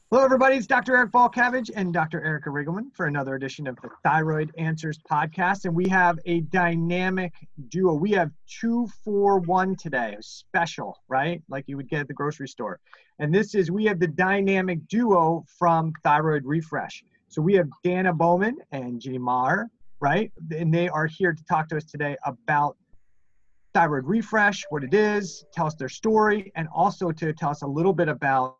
Hello, everybody. It's Dr. Eric Balcavage and Dr. Erica Riggleman for another edition of the Thyroid Answers podcast. And we have a dynamic duo. We have 2 for 1 today, a special, right? Like you would get at the grocery store. And we have the dynamic duo from Thyroid Refresh. So we have Dana Bowman and Ginny Maher, right? And they are here to talk to us today about Thyroid Refresh, what it is, tell us their story, and also to tell us a little bit about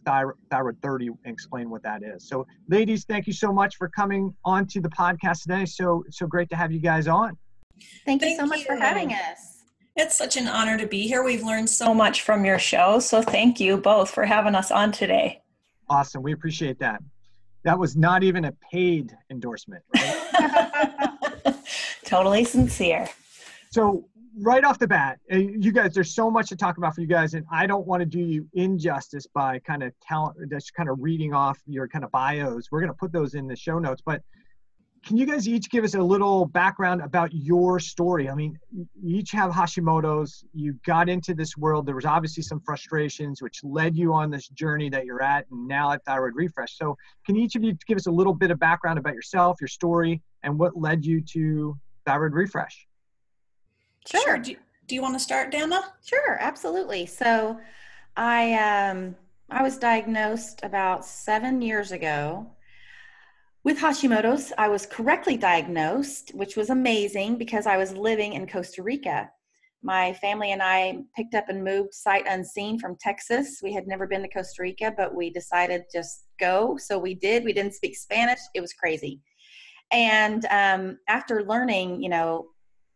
Thyroid 30 and explain what that is. So ladies, thank you so much for coming on to the podcast today. So great to have you guys on. Thank you so much for having us. It's such an honor to be here. We've learned so much from your show. So thank you both for having us on today. Awesome. We appreciate that. That was not even a paid endorsement, right? Totally sincere. So right off the bat, you guys, there's so much to talk about for you guys, and I don't want to do you injustice by just reading off your kind of bios. We're going to put those in the show notes, but can you guys each give us a little background about your story? I mean, you each have Hashimoto's. You got into this world. There was obviously some frustrations, which led you on this journey that you're at, and now at Thyroid Refresh. So can each of you give us a little bit of background about yourself, your story, and what led you to Thyroid Refresh? Sure. Do you want to start, Dana? Sure, absolutely. So I was diagnosed about 7 years ago with Hashimoto's. I was correctly diagnosed, which was amazing because I was living in Costa Rica. My family and I picked up and moved sight unseen from Texas. We had never been to Costa Rica, but we decided just go. So we did. We didn't speak Spanish. It was crazy. And after learning,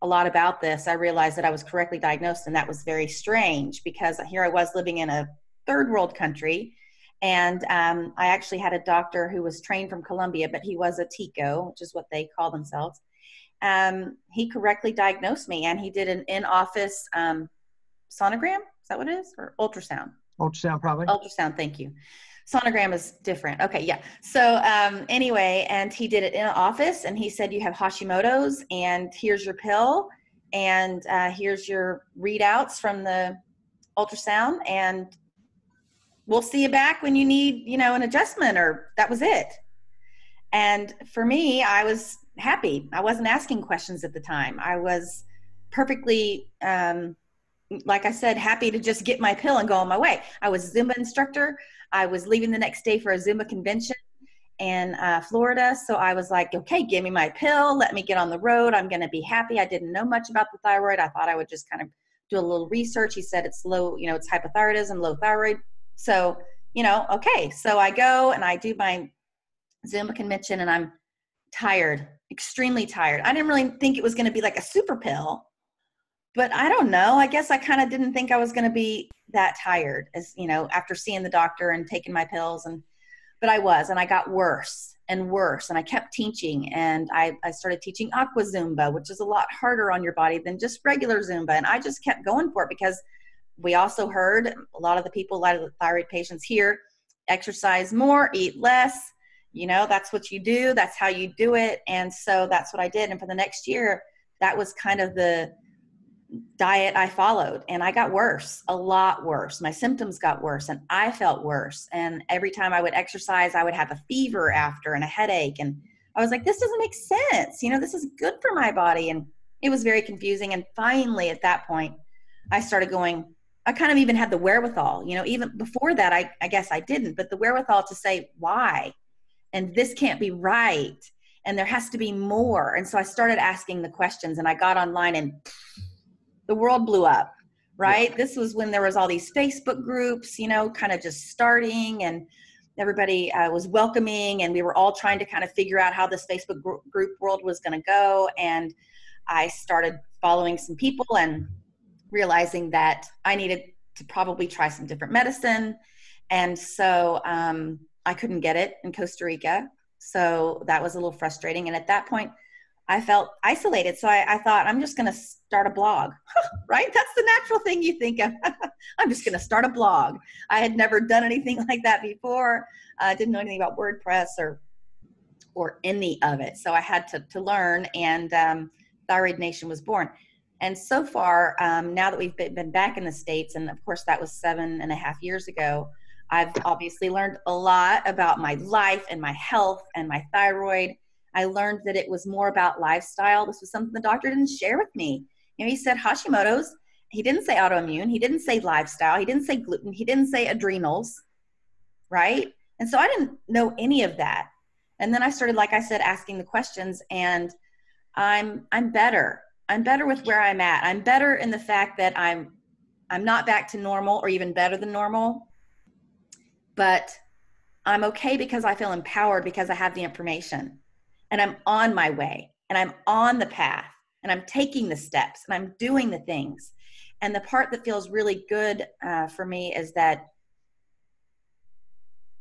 a lot about this, I realized that I was correctly diagnosed, and that was very strange because here I was living in a third world country, and I actually had a doctor who was trained from Colombia, but he was a TICO, which is what they call themselves. He correctly diagnosed me, and he did an in-office sonogram. Is that what it is? Or ultrasound? Ultrasound, probably. Ultrasound, thank you. Sonogram is different. Okay, yeah. So anyway, and he did it in an office, and he said, you have Hashimoto's, and here's your pill, and here's your readouts from the ultrasound, and we'll see you back when you need, an adjustment, or that was it. And for me, I was happy. I wasn't asking questions at the time. I was perfectly, like I said, happy to just get my pill and go on my way. I was a Zumba instructor. I was leaving the next day for a Zumba convention in Florida. So I was like, okay, give me my pill. Let me get on the road. I'm going to be happy. I didn't know much about the thyroid. I thought I would just kind of do a little research. He said it's low, it's hypothyroidism, low thyroid. So, okay. So I go and I do my Zumba convention, and I'm tired, extremely tired. I didn't really think it was going to be like a super pill. But I don't know. I guess I kind of didn't think I was going to be that tired after seeing the doctor and taking my pills. But I was, and I got worse and worse. And I kept teaching, and I started teaching aqua Zumba, which is a lot harder on your body than just regular Zumba. And I just kept going for it because we also heard a lot of the thyroid patients here, exercise more, eat less. That's what you do. That's how you do it. And so that's what I did. And for the next year, that was kind of the diet I followed, and I got worse, a lot worse. My symptoms got worse, and I felt worse. And every time I would exercise, I would have a fever after and a headache. And I was like, this doesn't make sense. This is good for my body. And it was very confusing. And finally, at that point, I started going, I kind of even had the wherewithal, even before that, I guess I didn't, but the wherewithal to say, why? And this can't be right. And there has to be more. And so I started asking the questions, and I got online, and the world blew up, right? Yeah. This was when there was all these Facebook groups, kind of just starting, and everybody was welcoming, and we were all trying to kind of figure out how this Facebook group world was going to go. And I started following some people and realizing that I needed to probably try some different medicine. And so I couldn't get it in Costa Rica. So that was a little frustrating. And at that point, I felt isolated. So I thought, I'm just going to start a blog, right? That's the natural thing you think of. I'm just going to start a blog. I had never done anything like that before. I didn't know anything about WordPress or any of it. So I had to learn, and Thyroid Nation was born. And so far, now that we've been back in the States, and of course that was 7.5 years ago, I've obviously learned a lot about my life and my health and my thyroid. I learned that it was more about lifestyle. This was something the doctor didn't share with me. He said Hashimoto's. He didn't say autoimmune. He didn't say lifestyle. He didn't say gluten. He didn't say adrenals, right? And so I didn't know any of that. And then I started, like I said, asking the questions, and I'm better. I'm better with where I'm at. I'm better in the fact that I'm not back to normal or even better than normal, but I'm okay because I feel empowered because I have the information, and I'm on my way, and I'm on the path, and I'm taking the steps, and I'm doing the things. And the part that feels really good for me is that,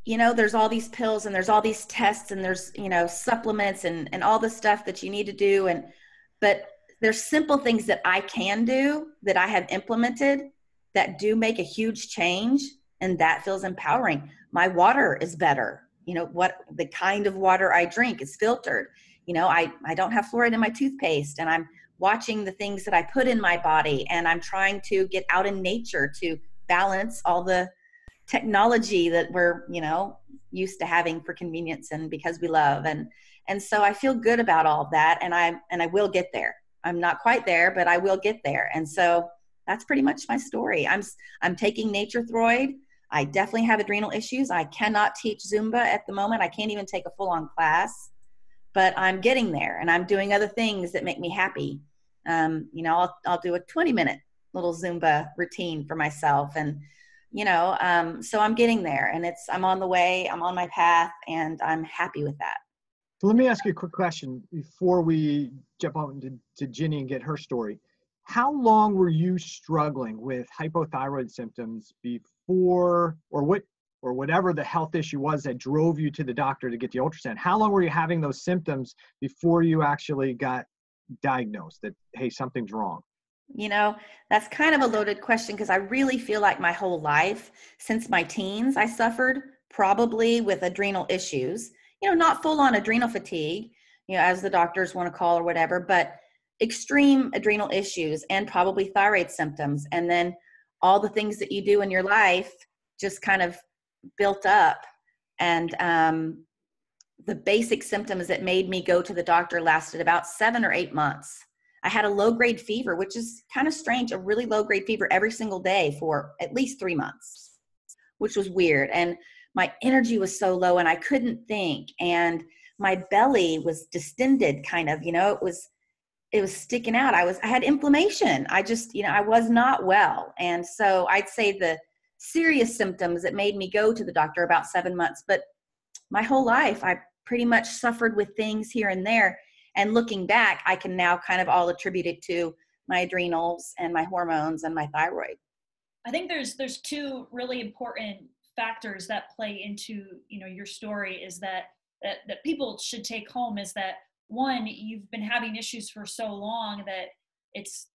there's all these pills and there's all these tests and there's, supplements and all the stuff that you need to do. But there's simple things that I can do that I have implemented that do make a huge change. And that feels empowering. My water is better. What the kind of water I drink is filtered. I don't have fluoride in my toothpaste, and I'm watching the things that I put in my body, and I'm trying to get out in nature to balance all the technology that we're, used to having for convenience and because we love. And so I feel good about all of that. And I will get there. I'm not quite there, but I will get there. And so that's pretty much my story. I'm taking Nature Thyroid. I definitely have adrenal issues. I cannot teach Zumba at the moment. I can't even take a full-on class, but I'm getting there, and I'm doing other things that make me happy. I'll do a 20-minute little Zumba routine for myself. And, so I'm getting there, and I'm on the way, I'm on my path, and I'm happy with that. So let me ask you a quick question before we jump on to Ginny and get her story. How long were you struggling with hypothyroid symptoms before, or whatever the health issue was that drove you to the doctor to get the ultrasound? How long were you having those symptoms before you actually got diagnosed that, hey, something's wrong? That's kind of a loaded question, because I really feel like my whole life, since my teens, I suffered probably with adrenal issues, not full on adrenal fatigue, as the doctors want to call or whatever, but extreme adrenal issues and probably thyroid symptoms. And then all the things that you do in your life just kind of built up. And the basic symptoms that made me go to the doctor lasted about 7 or 8 months. I had a low-grade fever, which is kind of strange, a really low-grade fever every single day for at least 3 months, which was weird. And my energy was so low, and I couldn't think. And my belly was distended, kind of, it was sticking out. I had inflammation. I just, I was not well. And so I'd say the serious symptoms that made me go to the doctor about 7 months, but my whole life, I pretty much suffered with things here and there. And looking back, I can now kind of all attribute it to my adrenals and my hormones and my thyroid. I think there's two really important factors that play into, your story is that people should take home is that, one, you've been having issues for so long that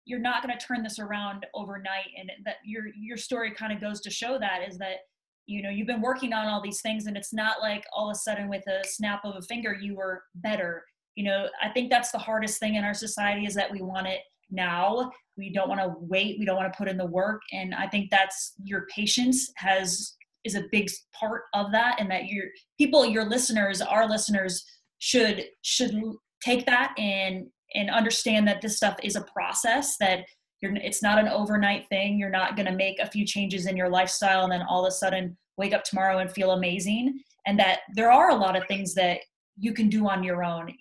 you're not going to turn this around overnight. And that your story kind of goes to show that is that, you've been working on all these things, and it's not like all of a sudden with a snap of a finger, you were better. I think that's the hardest thing in our society is that we want it now. We don't want to wait. We don't want to put in the work. And I think that's your patience is a big part of that. And that your listeners, our listeners should take that and understand that this stuff is a process, that it's not an overnight thing. You're not going to make a few changes in your lifestyle and then all of a sudden wake up tomorrow and feel amazing. And that there are a lot of things that you can do on your own.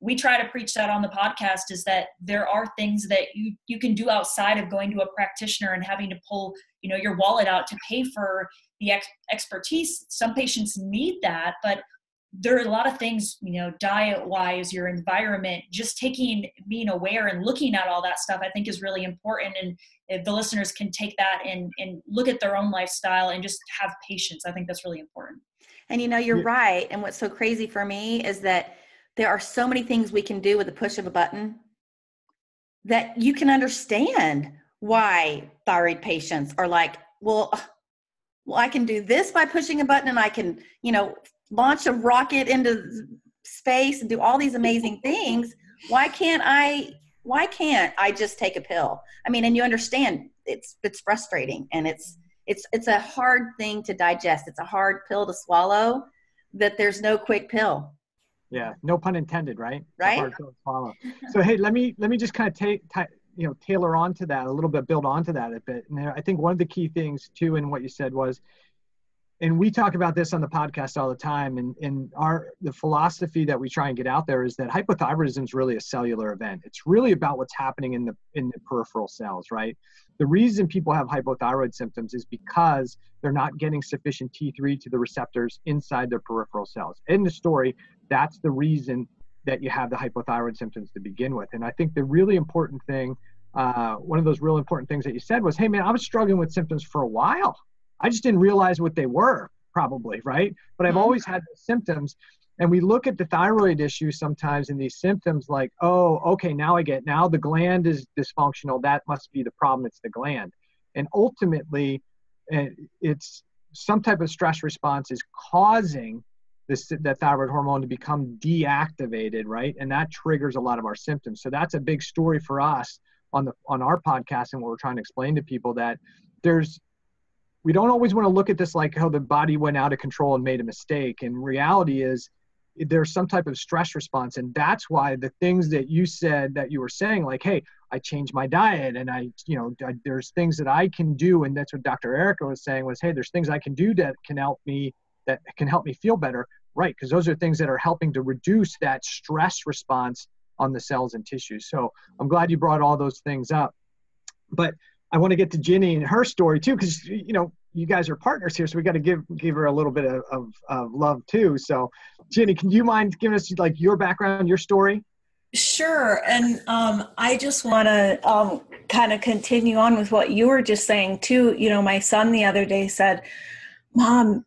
We try to preach that on the podcast, is that there are things that you can do outside of going to a practitioner and having to pull, your wallet out to pay for the expertise. Some patients need that, but there are a lot of things, diet wise, your environment, just being aware and looking at all that stuff, I think is really important. And if the listeners can take that and look at their own lifestyle and just have patience, I think that's really important. And you're right. And what's so crazy for me is that there are so many things we can do with the push of a button that you can understand why thyroid patients are like, well, I can do this by pushing a button, and I can, launch a rocket into space and do all these amazing things. Why can't I just take a pill? I mean, and you understand it's frustrating, and it's it's a hard thing to digest. It's a hard pill to swallow, that there's no quick pill. Yeah, no pun intended, right? Right. It's a hard pill to swallow. So hey, let me just kind of tailor onto that a little bit, build onto that a bit. And I think one of the key things too in what you said was, and we talk about this on the podcast all the time, and the philosophy that we try and get out there is that hypothyroidism is really a cellular event. It's really about what's happening in the peripheral cells, right? The reason people have hypothyroid symptoms is because they're not getting sufficient T3 to the receptors inside their peripheral cells. In the story, that's the reason that you have the hypothyroid symptoms to begin with. And I think the really important thing, one of those real important things that you said was, hey man, I was struggling with symptoms for a while. I just didn't realize what they were, probably, right? But I've always had the symptoms. And we look at the thyroid issue sometimes in these symptoms like, oh, okay, now the gland is dysfunctional. That must be the problem. It's the gland. And ultimately, it's some type of stress response is causing that thyroid hormone to become deactivated, right? And that triggers a lot of our symptoms. So that's a big story for us on our podcast, and what we're trying to explain to people, that we don't always want to look at this like how the body went out of control and made a mistake. And reality is there's some type of stress response. And that's why the things that you said, that you were saying, like, hey, I changed my diet, and there's things that I can do. And that's what Dr. Erica was saying was, hey, there's things I can do that can help me feel better. Right. Because those are things that are helping to reduce that stress response on the cells and tissues. So I'm glad you brought all those things up. But I want to get to Ginny and her story too, because you guys are partners here, so we got to give her a little bit of love too. So, Ginny, can you mind giving us like your background, your story? Sure. And I just want to kind of continue on with what you were just saying too. My son the other day said, Mom,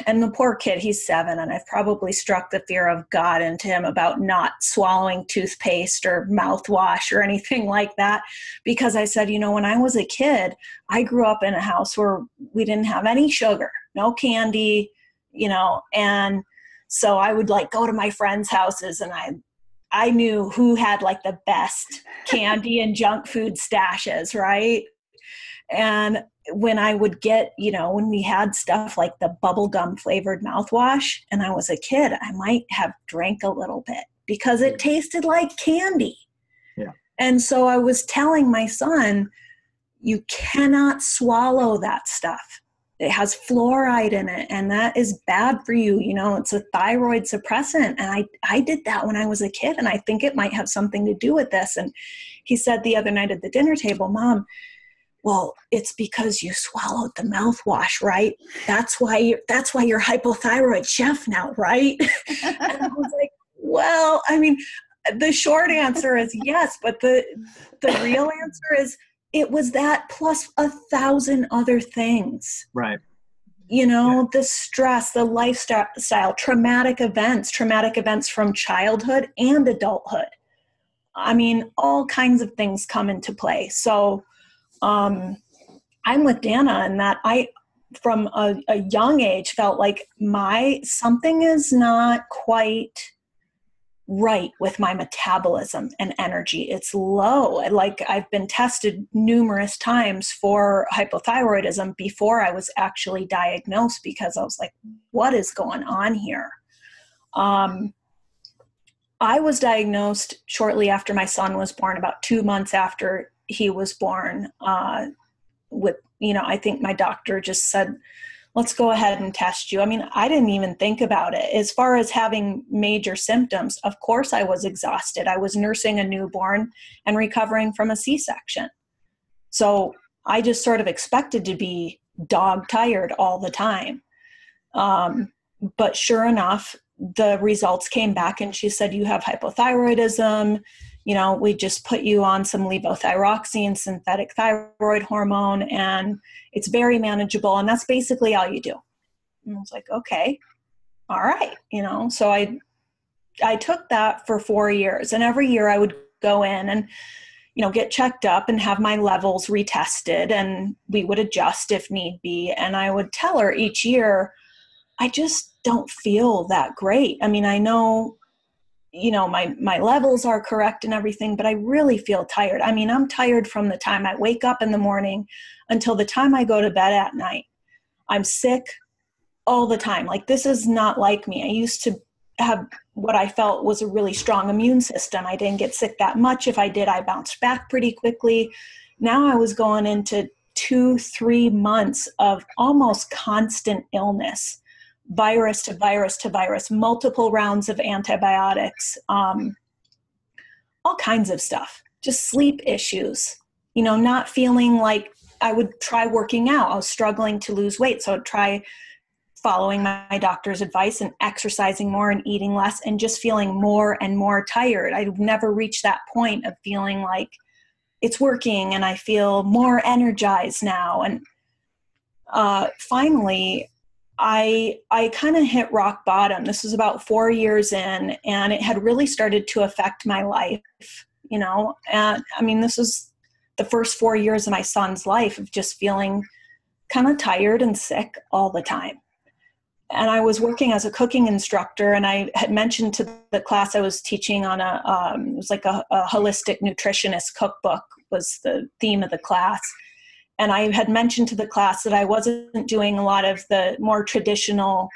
and the poor kid, he's 7, and I've probably struck the fear of God into him about not swallowing toothpaste or mouthwash or anything like that. Because I said, when I was a kid, I grew up in a house where we didn't have any sugar, no candy, and so I would like go to my friends' houses, and I knew who had like the best candy and junk food stashes, right? And when I would get, when we had stuff like the bubblegum flavored mouthwash and I was a kid, I might have drank a little bit because it tasted like candy. Yeah. And so I was telling my son, you cannot swallow that stuff. It has fluoride in it, and that is bad for you. It's a thyroid suppressant. And I did that when I was a kid, and I think it might have something to do with this. And he said the other night at the dinner table, Mom, well, it's because you swallowed the mouthwash, right? That's why you're hypothyroid chef now, right? And I was like, well, I mean, the short answer is yes, but the real answer is it was that plus 1,000 other things. Right. The stress, the lifestyle, traumatic events from childhood and adulthood. I mean, all kinds of things come into play. So, I'm with Dana in that I, from a young age, felt like something is not quite right with my metabolism and energy. It's low. Like I've been tested numerous times for hypothyroidism before I was actually diagnosed, because I was like, what is going on here? I was diagnosed shortly after my son was born, about 2 months after he was born, I think my doctor just said, let's go ahead and test you. I mean, I didn't even think about it. As far as having major symptoms, of course I was exhausted. I was nursing a newborn and recovering from a C-section. So I just sort of expected to be dog tired all the time. But sure enough, the results came back and she said, you have hypothyroidism. We just put you on some levothyroxine, synthetic thyroid hormone, and it's very manageable. And that's basically all you do. And I was like, okay, all right. So I took that for 4 years, and every year I would go in and, get checked up and have my levels retested, and we would adjust if need be. And I would tell her each year, I just don't feel that great. I mean, I know my levels are correct and everything, but I really feel tired. I mean, I'm tired from the time I wake up in the morning until the time I go to bed at night. I'm sick all the time. Like, this is not like me. I used to have what I felt was a really strong immune system. I didn't get sick that much. If I did, I bounced back pretty quickly. Now I was going into 2-3 months of almost constant illness, virus to virus to virus, multiple rounds of antibiotics, all kinds of stuff, just sleep issues, not feeling like I would try working out. I was struggling to lose weight. So I'd try following my doctor's advice and exercising more and eating less and just feeling more and more tired. I've never reached that point of feeling like it's working and I feel more energized now. And finally, I kind of hit rock bottom. This was about 4 years in, and it had really started to affect my life, and I mean, this was the first 4 years of my son's life of just feeling kind of tired and sick all the time. And I was working as a cooking instructor, and I had mentioned to the class I was teaching on it was like a holistic nutritionist cookbook was the theme of the class. And I had mentioned to the class that I wasn't doing a lot of the more traditional,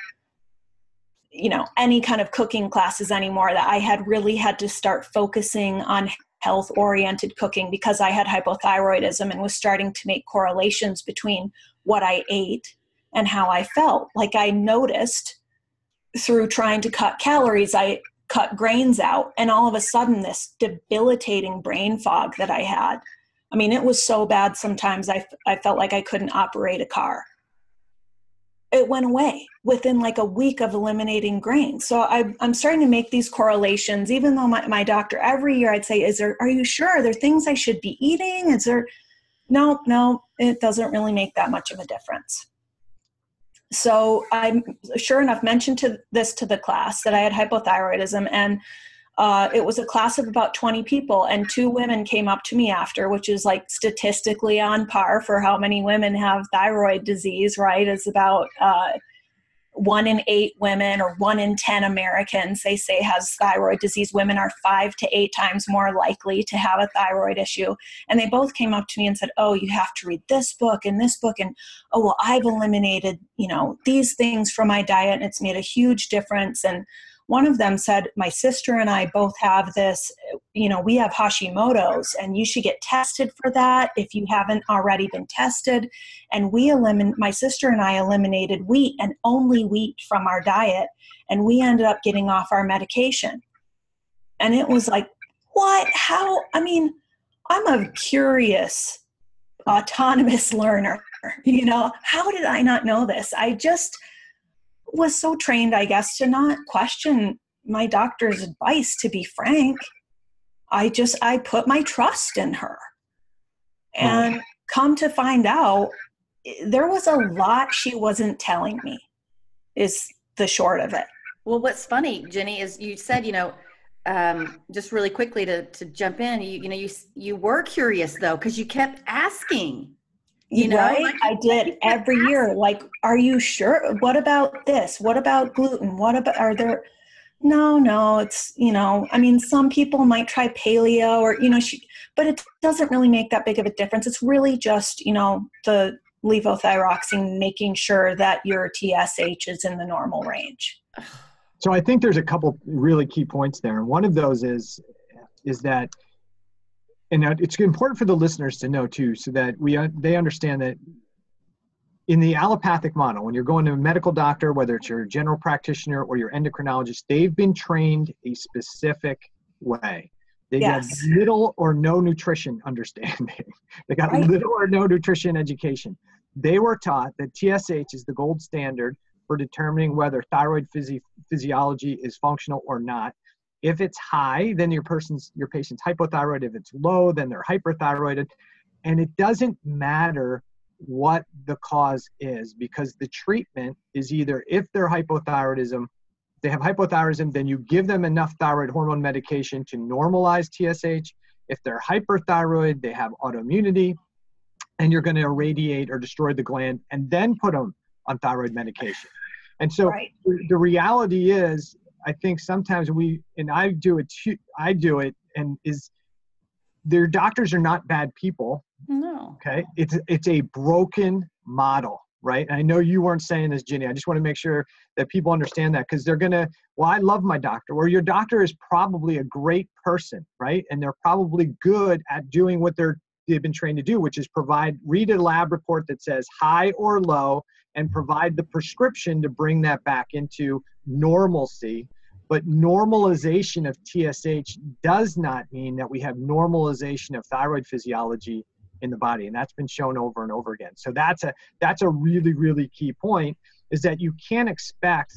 any kind of cooking classes anymore, that I had really had to start focusing on health-oriented cooking because I had hypothyroidism and was starting to make correlations between what I ate and how I felt. Like, I noticed through trying to cut calories, I cut grains out, and all of a sudden this debilitating brain fog that I had, I mean, it was so bad sometimes I felt like I couldn't operate a car. It went away within like a week of eliminating grains. So I'm starting to make these correlations, even though my doctor every year I'd say, are you sure? Are there things I should be eating? No, it doesn't really make that much of a difference. So I, sure enough, mentioned this to the class that I had hypothyroidism, and it was a class of about 20 people, and 2 women came up to me after, which is like statistically on par for how many women have thyroid disease, right? It's about 1 in 8 women, or 1 in 10 Americans, they say, has thyroid disease. Women are 5 to 8 times more likely to have a thyroid issue. And they both came up to me and said, oh, you have to read this book and this book. And, oh, well, I've eliminated, these things from my diet, and it's made a huge difference. And one of them said, my sister and I both have this, we have Hashimoto's, and you should get tested for that if you haven't already been tested. And my sister and I eliminated wheat, and only wheat, from our diet. And we ended up getting off our medication. And it was like, what? How? I mean, I'm a curious, autonomous learner. How did I not know this? I just was so trained, I guess, to not question my doctor's advice, to be frank. I put my trust in her. And come to find out, there was a lot she wasn't telling me, is the short of it. Well, what's funny, Jenny, is you said, just really quickly to jump in, you were curious though, because you kept asking. Right? Like, I did every year. Like, are you sure? What about this? What about gluten? No, it's, I mean, some people might try paleo or, but it doesn't really make that big of a difference. It's really just, the levothyroxine, making sure that your TSH is in the normal range. So I think there's a couple really key points there. And one of those is that, and it's important for the listeners to know too, so that they understand that in the allopathic model, when you're going to a medical doctor, whether it's your general practitioner or your endocrinologist, they've been trained a specific way. They got little or no nutrition understanding. They got little or no nutrition education. They were taught that TSH is the gold standard for determining whether thyroid physiology is functional or not. If it's high, then your patient's hypothyroid. If it's low, then they're hyperthyroided. And it doesn't matter what the cause is, because the treatment is either, if they're hypothyroidism, they have hypothyroidism, then you give them enough thyroid hormone medication to normalize TSH. If they're hyperthyroid, they have autoimmunity, and you're going to irradiate or destroy the gland and then put them on thyroid medication. And so the reality is, I think sometimes I do it too, and their doctors are not bad people. No. Okay. It's a broken model, right? And I know you weren't saying this, Ginny. I just want to make sure that people understand that, because I love my doctor. Or your doctor is probably a great person, right? And they're probably good at doing what they've been trained to do, which is read a lab report that says high or low and provide the prescription to bring that back into normalcy. But normalization of TSH does not mean that we have normalization of thyroid physiology in the body. And that's been shown over and over again. So that's a really, really key point, is that you can't expect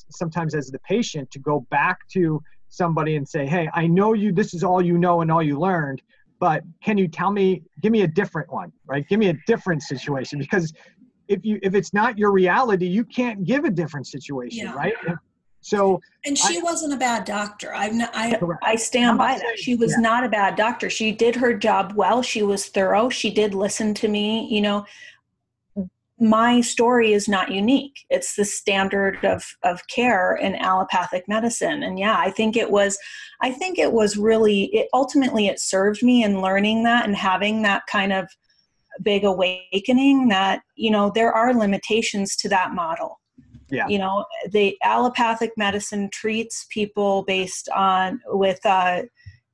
sometimes as the patient to go back to somebody and say, hey, I know this is all you know and all you learned, but can you give me a different one, right? Give me a different situation, because if it's not your reality, you can't give a different situation, right? So, and she wasn't a bad doctor. I stand by that. She was not a bad doctor. She did her job well. She was thorough. She did listen to me. You know, my story is not unique. It's the standard of care in allopathic medicine. And yeah, I think it was really, ultimately it served me in learning that and having that kind of big awakening that, you know, there are limitations to that model. Yeah. You know, the allopathic medicine treats people based on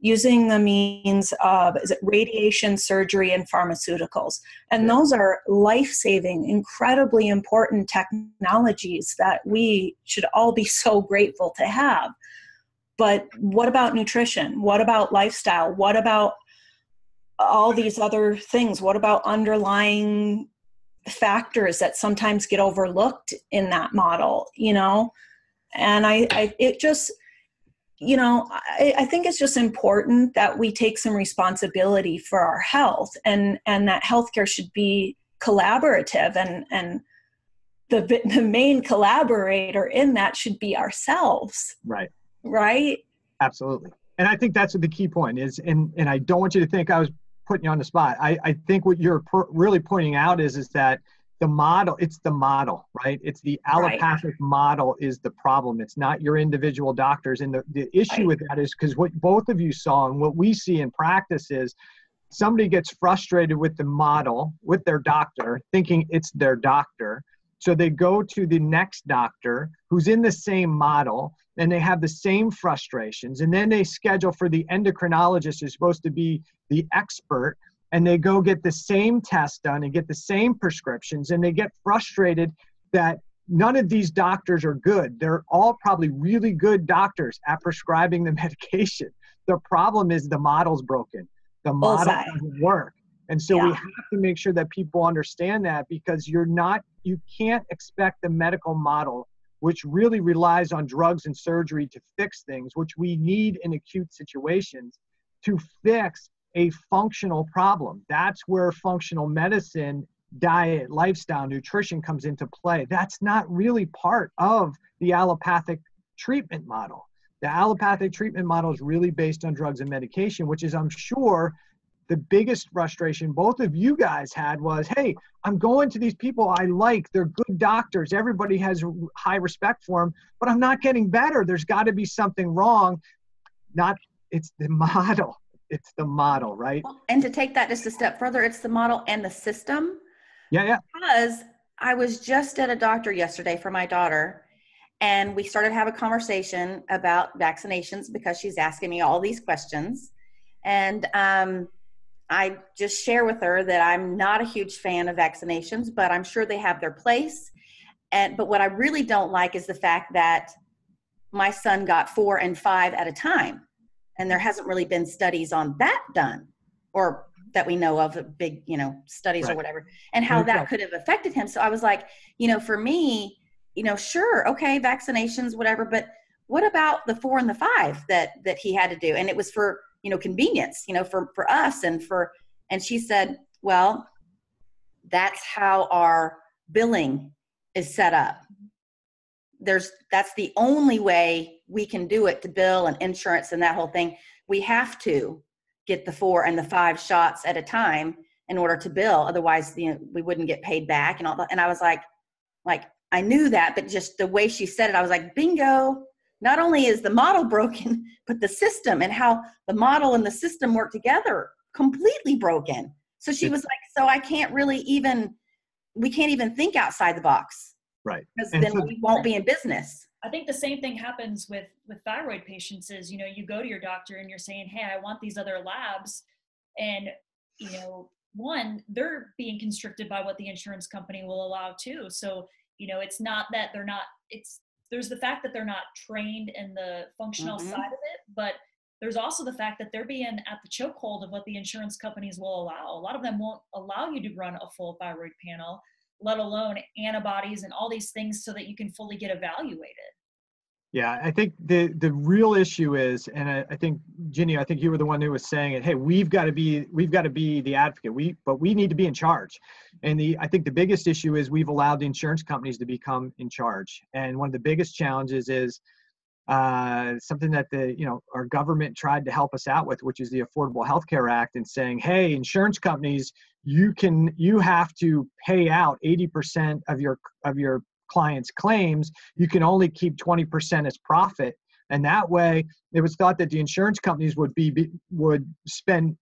using the means of radiation, surgery, and pharmaceuticals. And those are life-saving, incredibly important technologies that we should all be so grateful to have. But what about nutrition? What about lifestyle? What about all these other things? What about underlying factors that sometimes get overlooked in that model, you know? And I think it's just important that we take some responsibility for our health, and that healthcare should be collaborative, and the main collaborator in that should be ourselves. Right. Absolutely. And I think that's what the key point is. And I don't want you to think I was putting you on the spot. I think what you're really pointing out is that it's the model, right? It's the allopathic model is the problem. It's not your individual doctors. And the issue with that is because what both of you saw and what we see in practice is somebody gets frustrated with the model, with their doctor, thinking it's their doctor. So they go to the next doctor who's in the same model, and they have the same frustrations. And then they schedule for the endocrinologist who's supposed to be the expert, and they go get the same test done and get the same prescriptions, and they get frustrated that none of these doctors are good. They're all probably really good doctors at prescribing the medication. The problem is the model's broken. The model doesn't work. And so we have to make sure that people understand that, because you can't expect the medical model, which really relies on drugs and surgery to fix things, which we need in acute situations, to fix a functional problem. That's where functional medicine, diet, lifestyle, nutrition comes into play. That's not really part of the allopathic treatment model. The allopathic treatment model is really based on drugs and medication, which is, I'm sure, the biggest frustration both of you guys had was, hey, I'm going to these people I like. They're good doctors. Everybody has high respect for them, but I'm not getting better. There's got to be something wrong. It's the model. It's the model, right? And to take that just a step further, it's the model and the system. Yeah. Because I was just at a doctor yesterday for my daughter, and we started to have a conversation about vaccinations because she's asking me all these questions. And I just share with her that I'm not a huge fan of vaccinations, but I'm sure they have their place. But what I really don't like is the fact that my son got 4 and 5 at a time. And there hasn't really been studies on that done, or that we know of, big, studies or whatever, and how that could have affected him. So I was like, for me, sure, okay, vaccinations, whatever, but what about the 4 and the 5 that he had to do? And it was for, convenience, for us and she said, well, that's how our billing is set up. That's the only way we can do it, to bill and insurance and that whole thing. We have to get the 4 and the 5 shots at a time in order to bill. Otherwise, we wouldn't get paid back and all that. And I was like, I knew that, but just the way she said it, I was like, bingo. not only is the model broken, but the system and how the model and the system work together completely broken. So she was like, so I can't really even, we can't even think outside the box. Right. Because then we won't be in business. I think the same thing happens with thyroid patients is, you go to your doctor and you're saying, hey, I want these other labs. And, one, they're being constricted by what the insurance company will allow too. So, it's not that they're not, there's the fact that they're not trained in the functional side of it, but there's also the fact that they're being at the chokehold of what the insurance companies will allow. A lot of them won't allow you to run a full thyroid panel, let alone antibodies and all these things so that you can fully get evaluated. Yeah, I think the real issue is, and I think Ginny, I think you were the one who was saying it. Hey, we've got to be the advocate. But we need to be in charge. And I think the biggest issue is we've allowed the insurance companies to become in charge. And one of the biggest challenges is something that our government tried to help us out with, which is the Affordable Health Care Act, and saying, hey, insurance companies, you have to pay out 80% of your clients' claims. You can only keep 20% as profit. And that way it was thought that the insurance companies would spend,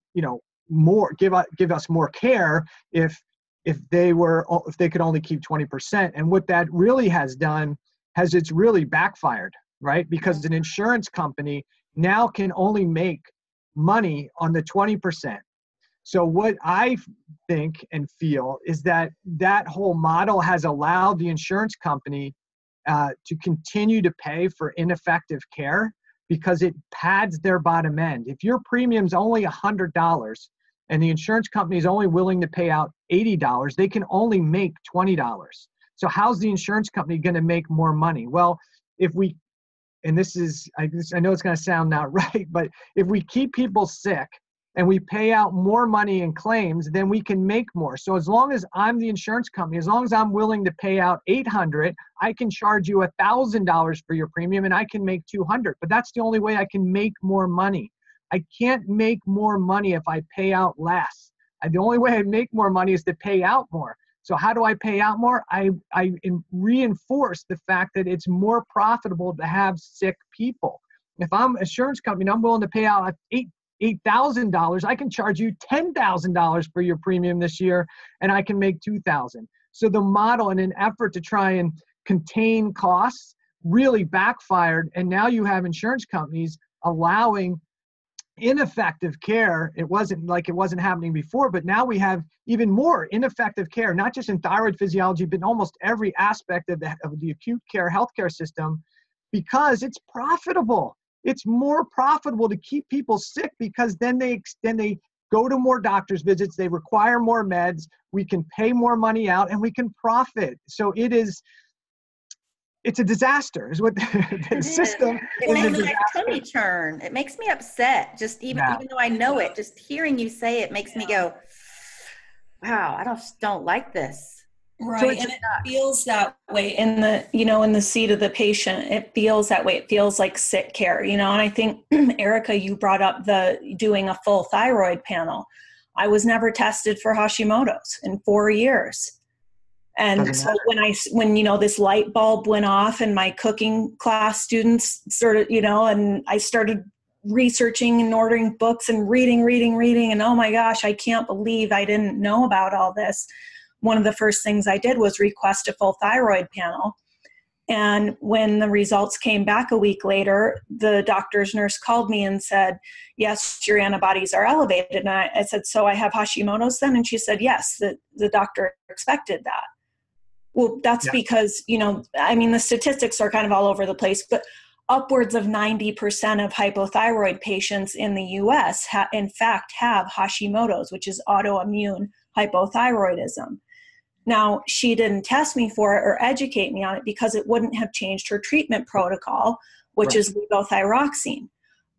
more, give us more care if they could only keep 20%. And what that really has done it's really backfired, right? Because an insurance company now can only make money on the 20%. So what I think and feel is that whole model has allowed the insurance company to continue to pay for ineffective care because it pads their bottom end. If your premium's only $100 and the insurance company is only willing to pay out $80, they can only make $20. So how's the insurance company going to make more money? Well, and this is, I know it's going to sound not right, but if we keep people sick and we pay out more money in claims, then we can make more. So as long as I'm the insurance company, as long as I'm willing to pay out $800, I can charge you $1,000 for your premium and I can make $200. But that's the only way I can make more money. I can't make more money if I pay out less. The only way I make more money is to pay out more. So how do I pay out more? I reinforce the fact that it's more profitable to have sick people. If I'm an insurance company and I'm willing to pay out $8,000, I can charge you $10,000 for your premium this year, and I can make $2,000. So the model, in an effort to try and contain costs, really backfired, and now you have insurance companies allowing ineffective care. It wasn't happening before, but now we have even more ineffective care, not just in thyroid physiology, but in almost every aspect of the acute care healthcare system, because it's profitable. It's more profitable to keep people sick because then they go to more doctor's visits, they require more meds, we can pay more money out, and we can profit. So it's a disaster, is what the system is. It makes my tummy churn. It makes me upset. Just even though I know it, just hearing you say it makes me go, wow, I don't like this. Right. So and it feels that way in the seat of the patient. It feels that way. It feels like sick care, and I think, Erica, you brought up doing a full thyroid panel. I was never tested for Hashimoto's in 4 years. And so when this light bulb went off and my cooking class students started, and I started researching and ordering books and reading. And oh my gosh, I can't believe I didn't know about all this. One of the first things I did was request a full thyroid panel. And when the results came back a week later, the doctor's nurse called me and said, yes, your antibodies are elevated. And I said, so I have Hashimoto's then? And she said, yes, the doctor expected that. Well, that's because, the statistics are kind of all over the place, but upwards of 90% of hypothyroid patients in the U.S. in fact have Hashimoto's, which is autoimmune hypothyroidism. Now, she didn't test me for it or educate me on it because it wouldn't have changed her treatment protocol, which is levothyroxine.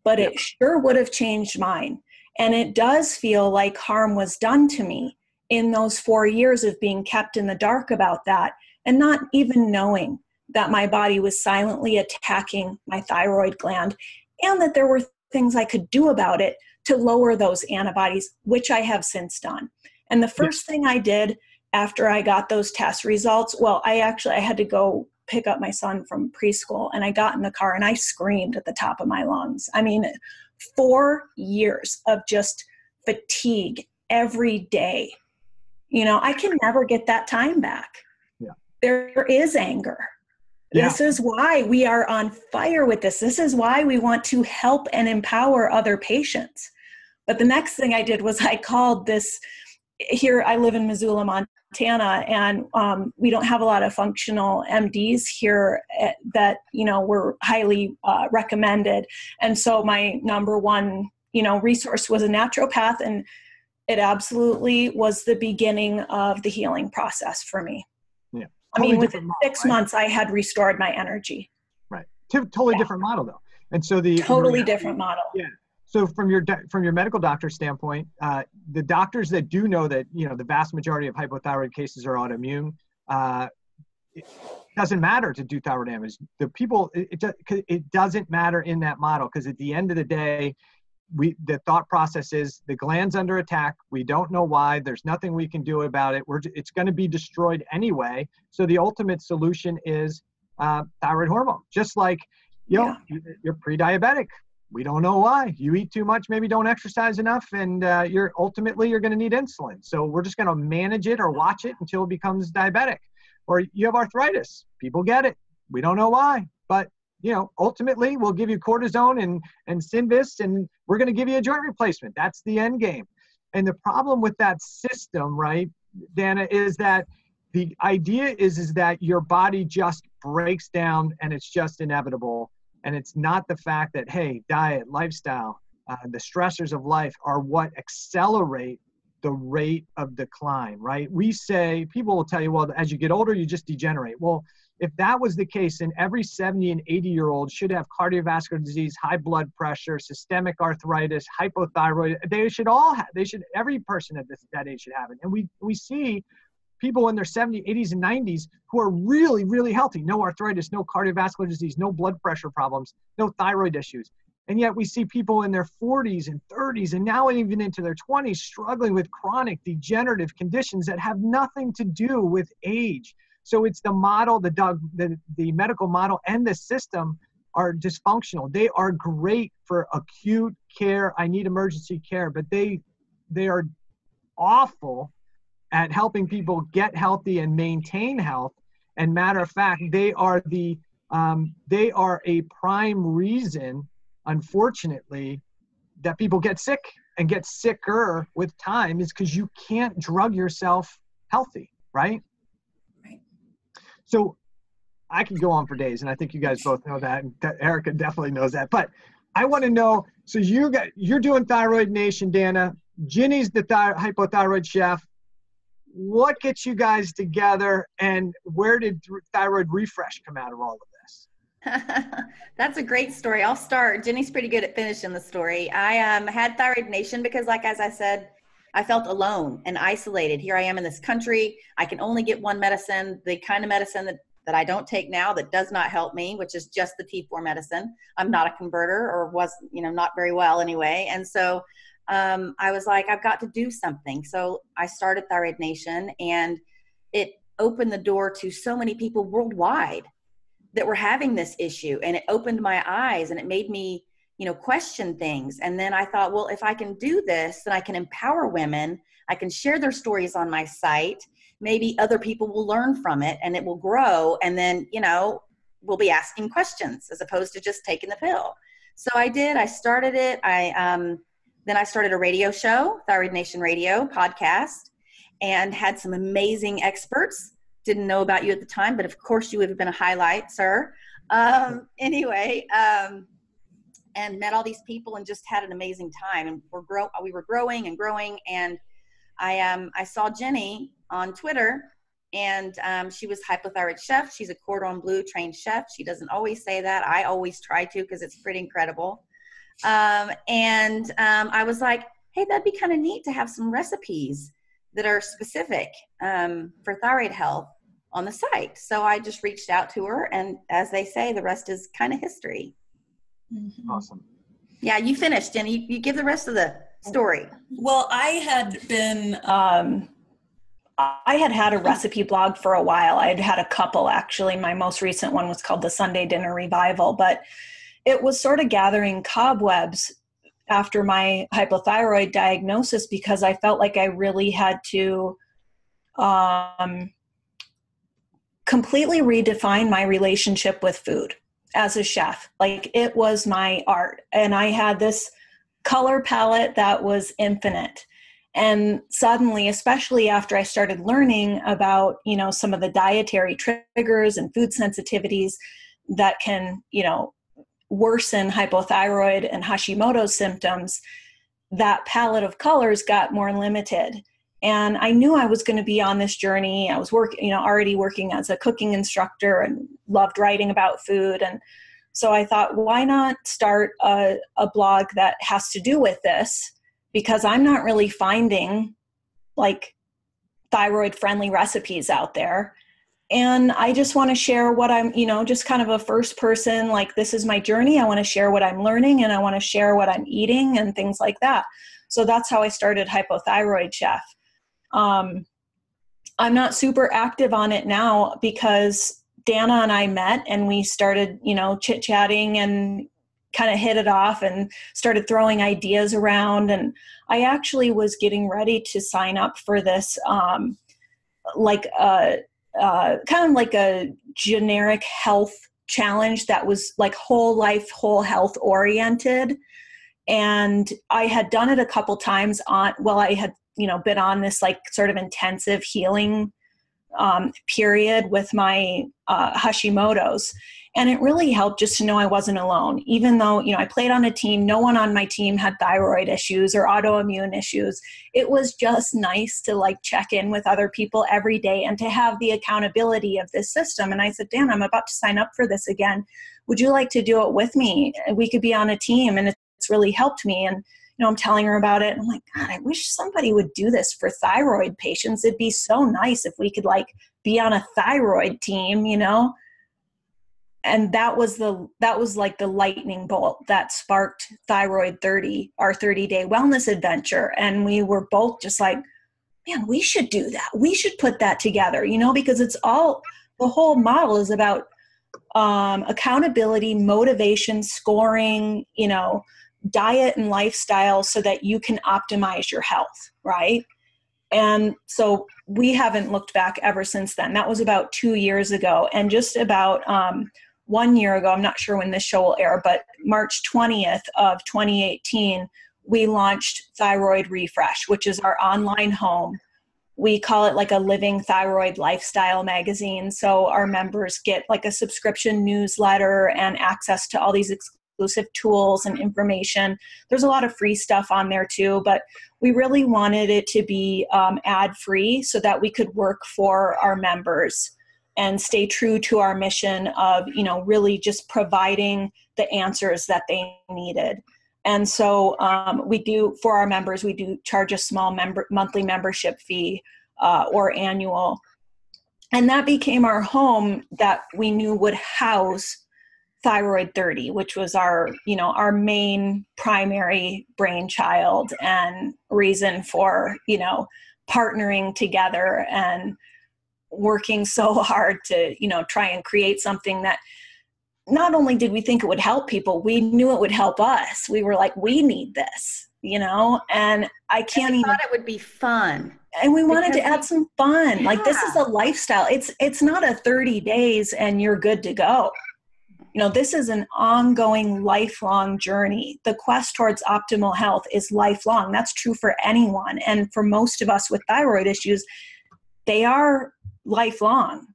But it sure would have changed mine. And it does feel like harm was done to me in those 4 years of being kept in the dark about that and not even knowing that my body was silently attacking my thyroid gland and that there were things I could do about it to lower those antibodies, which I have since done. And the first thing I did after I got those test results, I had to go pick up my son from preschool, and I got in the car and I screamed at the top of my lungs. I mean, 4 years of just fatigue every day. You know, I can never get that time back. Yeah. There is anger. Yeah. This is why we are on fire with this. This is why we want to help and empower other patients. But the next thing I did was I called this, here I live in Missoula, Montana, and we don't have a lot of functional MDs here that, you know, were highly recommended. And so my number one, you know, resource was a naturopath, and it absolutely was the beginning of the healing process for me. Yeah. I mean, within 6 months, I had restored my energy. Right. Totally different model, though. And so totally different model. Yeah. So from your medical doctor standpoint, the doctors that do know that, you know, the vast majority of hypothyroid cases are autoimmune, it doesn't matter to do thyroid damage. The people, it doesn't matter in that model, because at the end of the day, the thought process is the gland's under attack. We don't know why. There's nothing we can do about it. It's going to be destroyed anyway. So the ultimate solution is thyroid hormone. Just like, you know, you're pre-diabetic. We don't know why. You eat too much, maybe don't exercise enough, and you're going to need insulin. So we're just going to manage it or watch it until it becomes diabetic. Or you have arthritis. People get it. We don't know why, but you know, ultimately we'll give you cortisone and Synvis, and we're going to give you a joint replacement. That's the end game. And the problem with that system, right, Dana, is that the idea is that your body just breaks down and it's just inevitable. And it's not the fact that, hey, diet, lifestyle, the stressors of life are what accelerate the rate of decline, right? We say, people will tell you, well, as you get older, you just degenerate. Well, if that was the case, then every 70 and 80-year-old should have cardiovascular disease, high blood pressure, systemic arthritis, hypothyroid. Every person at that age should have it. And we see people in their 70s, 80s, and 90s who are really, really healthy. No arthritis, no cardiovascular disease, no blood pressure problems, no thyroid issues. And yet we see people in their 40s and 30s and now even into their 20s struggling with chronic degenerative conditions that have nothing to do with age. So it's the model, the medical model and the system are dysfunctional. They are great for acute care. I need emergency care, but they are awful at helping people get healthy and maintain health. And matter of fact, they are a prime reason, unfortunately, that people get sick and get sicker with time, is because you can't drug yourself healthy, right? Right. So I could go on for days, and I think you guys both know that, and Erica definitely knows that. But I want to know, so you're doing Thyroid Nation, Dana. Ginny's the hypothyroid chef. What gets you guys together, and where did Thyroid Refresh come out of all of this? That's a great story. I'll start. Jenny's pretty good at finishing the story. I had Thyroid Nation because, like, as I said, I felt alone and isolated. Here I am in this country. I can only get one medicine, the kind of medicine that I don't take now that does not help me, which is just the T4 medicine. I'm not a converter, or was, not very well anyway. And so I was like, I've got to do something. So I started Thyroid Nation, and it opened the door to so many people worldwide that were having this issue. And it opened my eyes, and it made me, question things. And then I thought, well, if I can do this, then I can empower women. I can share their stories on my site. Maybe other people will learn from it, and it will grow. And then, we'll be asking questions as opposed to just taking the pill. So I did. I started it. Then I started a radio show, Thyroid Nation Radio podcast, and had some amazing experts. Didn't know about you at the time, but of course you would have been a highlight, sir. And met all these people and just had an amazing time. And we were growing and growing. And I saw Jenny on Twitter, and she was hypothyroid chef. She's a cordon bleu trained chef. She doesn't always say that. I always try to, because it's pretty incredible. I was like, hey, that'd be kind of neat to have some recipes that are specific for thyroid health on the site. So I just reached out to her, and as they say, the rest is kind of history. Mm-hmm. Awesome. Yeah, you finished, Jenny. You give the rest of the story. Well, I had been I had a recipe blog for a while. I'd had a couple, actually. My most recent one was called the Sunday Dinner Revival, but it was sort of gathering cobwebs after my hypothyroid diagnosis, because I felt like I really had to completely redefine my relationship with food as a chef. Like, it was my art. And I had this color palette that was infinite. And suddenly, especially after I started learning about, some of the dietary triggers and food sensitivities that can, worsen hypothyroid and Hashimoto symptoms, that palette of colors got more limited. And I knew I was going to be on this journey. I was already working as a cooking instructor and loved writing about food. And so I thought, why not start a blog that has to do with this? Because I'm not really finding like thyroid friendly recipes out there. And I just want to share what I'm, just kind of a first person, like, this is my journey. I want to share what I'm learning, and I want to share what I'm eating and things like that. So that's how I started Hypothyroid Chef. I'm not super active on it now because Dana and I met and we started, chit-chatting and kind of hit it off and started throwing ideas around. And I actually was getting ready to sign up for this, kind of like a generic health challenge that was like whole life, whole health oriented. And I had done it a couple times I had, been on this like sort of intensive healing period with my Hashimoto's. And it really helped just to know I wasn't alone. Even though, I played on a team, no one on my team had thyroid issues or autoimmune issues. It was just nice to like check in with other people every day and to have the accountability of this system. And I said, Dan, I'm about to sign up for this again. Would you like to do it with me? We could be on a team, and it's really helped me. And, I'm telling her about it. And I'm like, God, I wish somebody would do this for thyroid patients. It'd be so nice if we could like be on a thyroid team, And that was like the lightning bolt that sparked Thyroid 30, our 30-day wellness adventure. And we were both just like, man, we should do that. We should put that together, because the whole model is about accountability, motivation, scoring, diet and lifestyle so that you can optimize your health, right? And so we haven't looked back ever since then. That was about 2 years ago. And just about 1 year ago, I'm not sure when this show will air, but March 20th of 2018, we launched Thyroid Refresh, which is our online home. We call it like a living thyroid lifestyle magazine. So our members get like a subscription newsletter and access to all these exclusive tools and information. There's a lot of free stuff on there too, but we really wanted it to be ad-free so that we could work for our members and stay true to our mission of, really just providing the answers that they needed. And so we do, for our members, we do charge a small monthly membership fee or annual. And that became our home that we knew would house Thyroid 30, which was our main primary brainchild and reason for, partnering together and working so hard to, try and create something that not only did we think it would help people, we knew it would help us. We were like, we need this, and I can't even. Thought it would be fun. And we wanted to add some fun. Yeah. Like, this is a lifestyle. It's not a 30 days and you're good to go. This is an ongoing, lifelong journey. The quest towards optimal health is lifelong. That's true for anyone. And for most of us with thyroid issues, they are lifelong,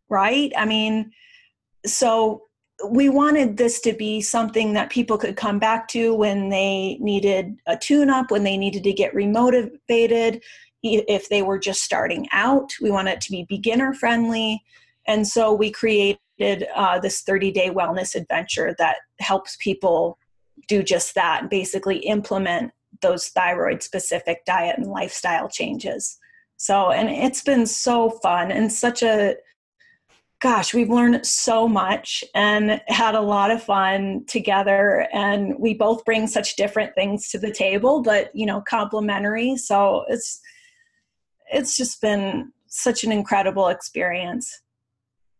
right? I mean, so we wanted this to be something that people could come back to when they needed a tune-up, when they needed to get remotivated, if they were just starting out. We wanted it to be beginner-friendly. And so we created this 30-day wellness adventure that helps people do just that and basically implement those thyroid-specific diet and lifestyle changes. So, and it's been so fun and we've learned so much and had a lot of fun together. And we both bring such different things to the table, but, complementary. So it's just been such an incredible experience.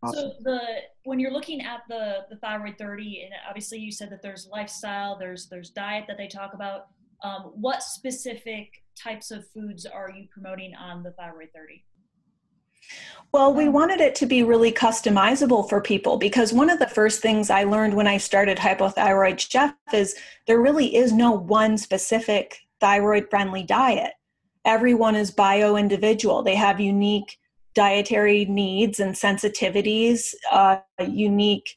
Awesome. So when you're looking at the Thyroid 30, and obviously you said that there's lifestyle, there's diet that they talk about. What specific types of foods are you promoting on the Thyroid 30? Well, we wanted it to be really customizable for people, because one of the first things I learned when I started Hypothyroid Chef is there really is no one specific thyroid-friendly diet. Everyone is bio-individual. They have unique dietary needs and sensitivities, unique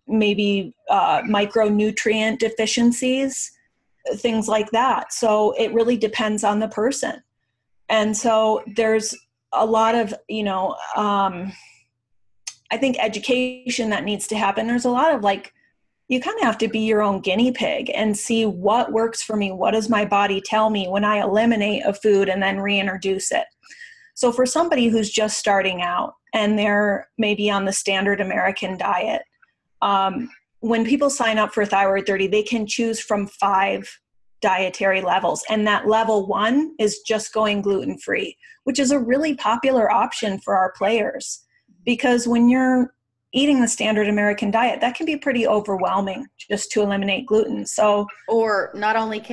maybe micronutrient deficiencies, things like that. So it really depends on the person. And so there's a lot of, I think education that needs to happen. There's a lot of you kind of have to be your own guinea pig and see what works for me. What does my body tell me when I eliminate a food and then reintroduce it? So for somebody who's just starting out and they're maybe on the standard American diet, when people sign up for Thyroid 30, they can choose from 5 dietary levels. And that level 1 is just going gluten-free, which is a really popular option for our players, because when you're eating the standard American diet, that can be pretty overwhelming just to eliminate gluten. So, or not only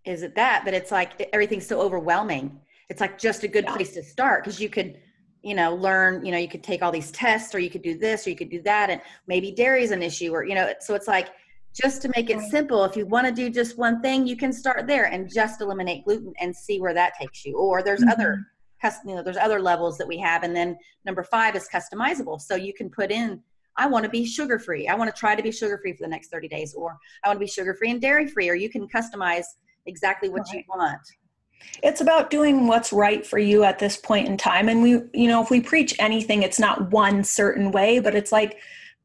is it that, but it's like everything's so overwhelming. It's like just a good place to start, because you could, learn, you could take all these tests, or you could do this, or you could do that. And maybe dairy is an issue, or, so it's like, just to make it simple, if you want to do just one thing, you can start there and just eliminate gluten and see where that takes you. Or there's there's other levels that we have. And then number 5 is customizable. So you can put in, I want to be sugar-free. I want to try to be sugar-free for the next 30 days, or I want to be sugar-free and dairy-free, or you can customize exactly what you want. It's about doing what's right for you at this point in time. And we, if we preach anything, it's not one certain way, but it's like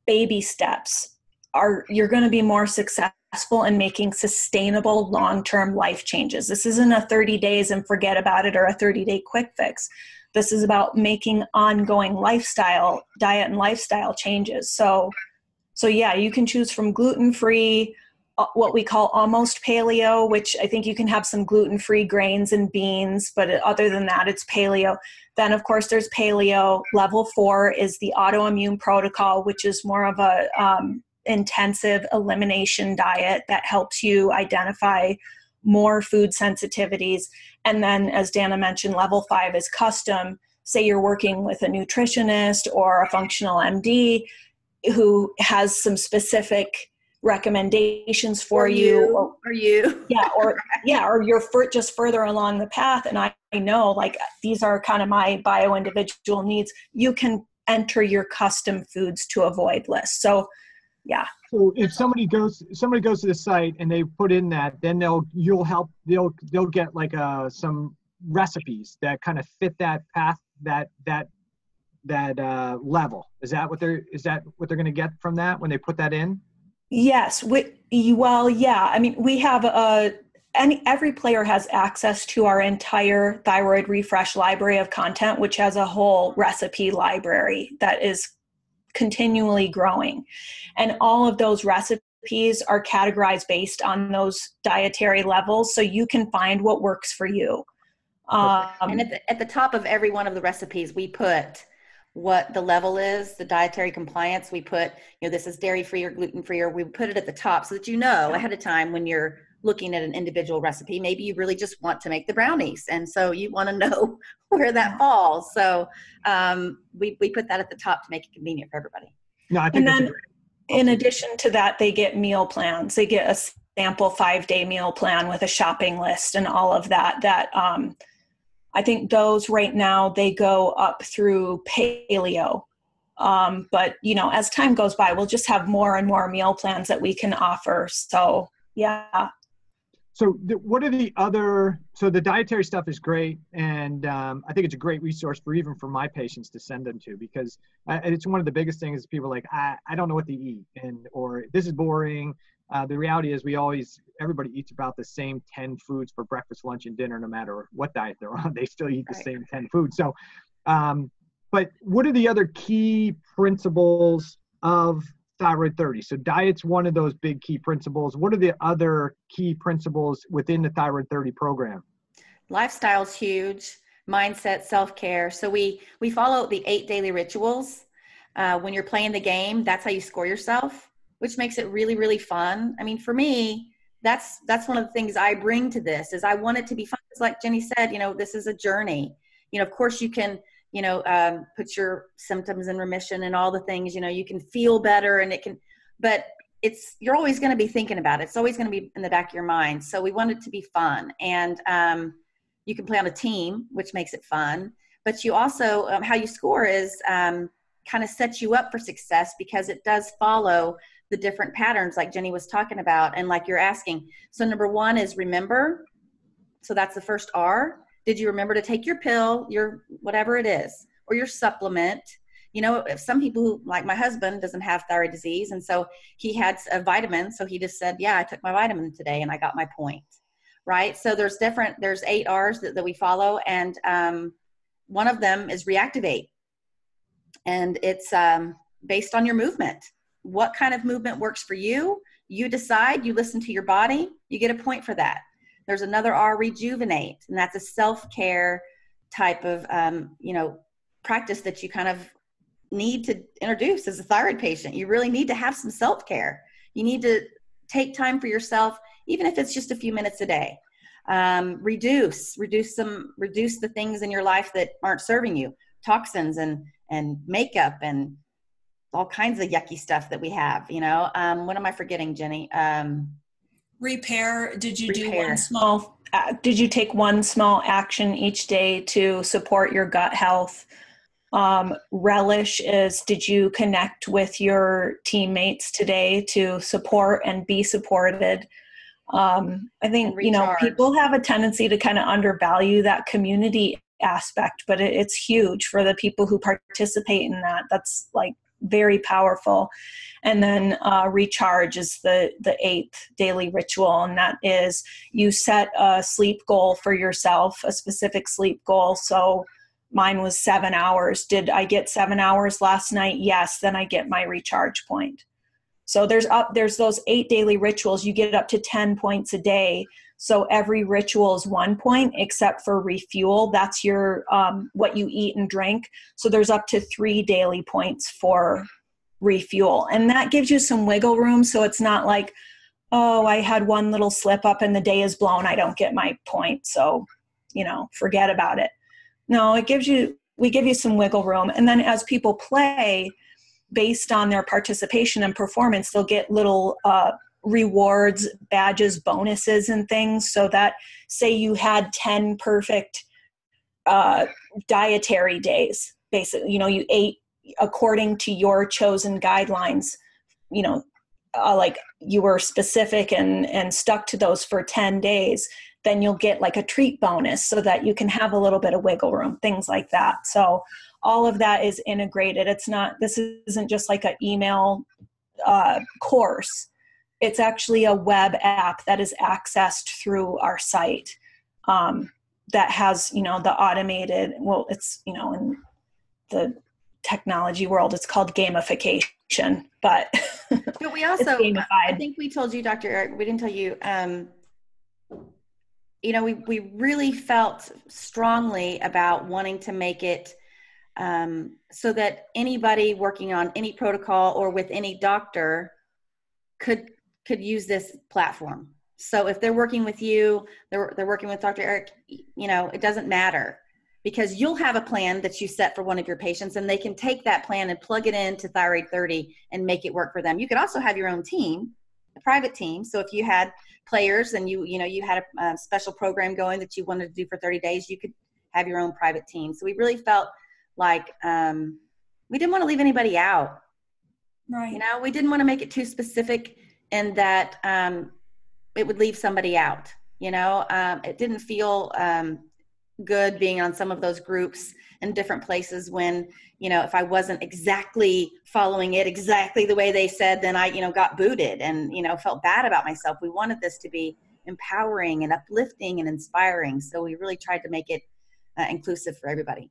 baby steps. You're going to be more successful in making sustainable long-term life changes. This isn't a 30 days and forget about it, or a 30-day quick fix. This is about making ongoing diet and lifestyle changes. So yeah, you can choose from gluten-free, what we call almost paleo, which I think you can have some gluten-free grains and beans, but other than that, it's paleo. Then, of course, there's paleo. Level 4 is the autoimmune protocol, which is more of a intensive elimination diet that helps you identify more food sensitivities. And then, as Dana mentioned, level 5 is custom. Say you're working with a nutritionist or a functional MD who has some specific recommendations for you. Or you're just further along the path. And I know these are kind of my bio-individual needs. You can enter your custom foods to avoid list. So yeah. So if somebody goes to the site and they put in that, then they'll get some recipes that kind of fit that path, that level. Is that what they're going to get from that when they put that in? Yes. Yeah. I mean, we have every player has access to our entire Thyroid Refresh library of content, which has a whole recipe library that is continually growing. And all of those recipes are categorized based on those dietary levels, so you can find what works for you. And at the top of every one of the recipes, we put what the level is, the dietary compliance. We put, this is dairy-free or gluten-free, or we put it at the top so that ahead of time when you're looking at an individual recipe, maybe you really just want to make the brownies. And so you want to know where that falls. So we put that at the top to make it convenient for everybody. No, I think and then in addition to that, they get meal plans. They get a sample 5-day meal plan with a shopping list and all of that, I think those right now, they go up through paleo. But, as time goes by, we'll just have more and more meal plans that we can offer. So, yeah. So what are the other, so the dietary stuff is great. And I think it's a great resource for my patients to send them to, because it's one of the biggest things is people are like, I don't know what to eat, or this is boring. The reality is everybody eats about the same 10 foods for breakfast, lunch, and dinner, no matter what diet they're on. They still eat the same 10 foods. So, but what are the other key principles of Thyroid 30? So diet's one of those big key principles. What are the other key principles within the Thyroid 30 program? Lifestyle's huge. mindset, self-care. So we follow the 8 daily rituals. When you're playing the game, that's how you score yourself, which makes it really, really fun. I mean, for me, that's one of the things I bring to this is I want it to be fun. It's like Jenny said, this is a journey. Of course you can, put your symptoms in remission and all the things, you can feel better and but you're always going to be thinking about it. It's always going to be in the back of your mind. So we want it to be fun. And you can play on a team, which makes it fun. But you also, how you score is kind of sets you up for success because it does follow the different patterns like Jenny was talking about and like you're asking. So number 1 is remember. So that's the first R. Did you remember to take your pill, your whatever it is, or your supplement? If some people who, like my husband, doesn't have thyroid disease, and so he had a vitamin, so he just said, yeah, I took my vitamin today and I got my point, right? So there's 8 R's that we follow, and one of them is reactivate. And it's based on your movement. What kind of movement works for you? You decide, you listen to your body, you get a point for that. There's another R, rejuvenate, and that's a self-care type of, practice that you kind of need to introduce as a thyroid patient. You really need to have some self-care. You need to take time for yourself, even if it's just a few minutes a day. Reduce the things in your life that aren't serving you, toxins and makeup and all kinds of yucky stuff that we have, what am I forgetting, Jenny? Repair. Did you did you take one small action each day to support your gut health? Relish is, did you connect with your teammates today to support and be supported? I think, people have a tendency to kind of undervalue that community aspect, but it's huge for the people who participate in that. That's like very powerful. And then recharge is the 8th daily ritual. And that is you set a sleep goal for yourself, a specific sleep goal. So mine was 7 hours. Did I get 7 hours last night? Yes. Then I get my recharge point. So there's those 8 daily rituals. You get up to 10 points a day. So every ritual is 1 point except for refuel. That's your what you eat and drink. So there's up to 3 daily points for refuel. And that gives you some wiggle room. So it's not like, oh, I had one little slip up and the day is blown, I don't get my point. So, forget about it. No, we give you some wiggle room. And then as people play, based on their participation and performance, they'll get little rewards, badges, bonuses, and things. So that, say you had 10 perfect dietary days, basically, you ate according to your chosen guidelines, like you were specific and stuck to those for 10 days, then you'll get like a treat bonus so that you can have a little bit of wiggle room, things like that. So all of that is integrated. This isn't just like an email course. It's actually a web app that is accessed through our site that has, the automated, it's, in the technology world, it's called gamification, but we also, it's gamified. I think we told you, Dr. Eric, we didn't tell you, we really felt strongly about wanting to make it so that anybody working on any protocol or with any doctor could use this platform. So if they're working with you, they're working with Dr. Eric, it doesn't matter, because you'll have a plan that you set for one of your patients and they can take that plan and plug it into Thyroid 30 and make it work for them. You could also have your own team, a private team. So if you had players and you had a special program going that you wanted to do for 30 days, you could have your own private team. So we really felt like we didn't want to leave anybody out. Right. We didn't want to make it too specific in that it would leave somebody out. It didn't feel good being on some of those groups in different places when, if I wasn't exactly following it exactly the way they said, then I, got booted and, felt bad about myself. We wanted this to be empowering and uplifting and inspiring. So we really tried to make it inclusive for everybody.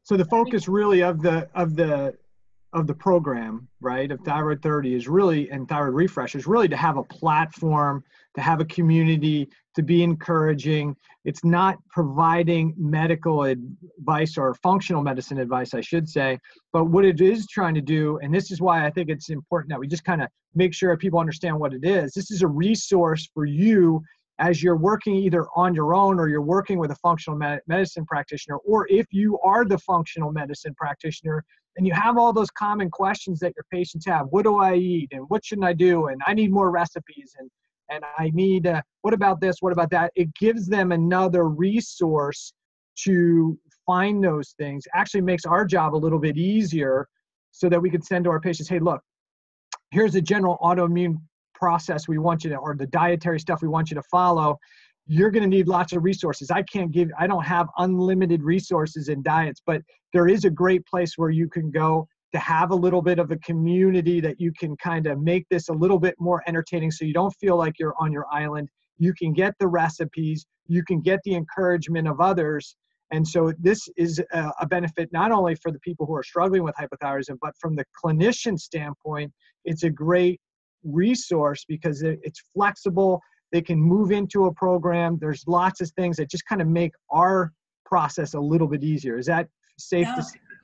So the focus really of the of the program, right, of Thyroid 30 is really, and Thyroid Refresh is really to have a platform, to have a community, to be encouraging. It's not providing medical advice or functional medicine advice, I should say, but what it is trying to do, and this is why I think it's important that we just kind of make sure people understand what it is. This is a resource for you as you're working either on your own or you're working with a functional medicine practitioner, or if you are the functional medicine practitioner and you have all those common questions that your patients have. What do I eat? And what shouldn't I do? And I need more recipes. And I need, what about this? What about that? It gives them another resource to find those things. Actually makes our job a little bit easier so that we can send to our patients, hey, look, here's a general autoimmune process we want you to, or the dietary stuff we want you to follow. You're going to need lots of resources. I don't have unlimited resources in diets, but there is a great place where you can go to have a little bit of a community that you can kind of make this a little bit more entertaining so you don't feel like you're on your island. You can get the recipes, you can get the encouragement of others. And so this is a benefit not only for the people who are struggling with hypothyroidism, but from the clinician standpoint, it's a great resource because it's flexible. They can move into a program. There's lots of things that just kind of make our process a little bit easier. Is that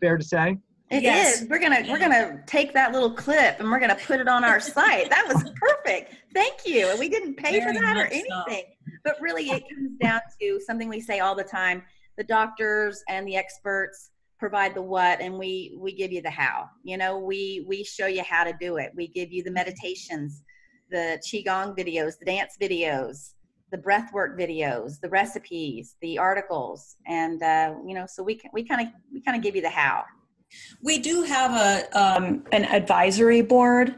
fair to say? It is. We're gonna take that little clip and we're gonna put it on our site. That was perfect. Thank you. And we didn't pay for that or anything. But really, it comes down to something we say all the time. The doctors and the experts provide the what, and we give you the how. You know, we show you how to do it. We give you the meditations, the qigong videos, the dance videos, the breathwork videos, the recipes, the articles, and so we kind of give you the how. We do have an advisory board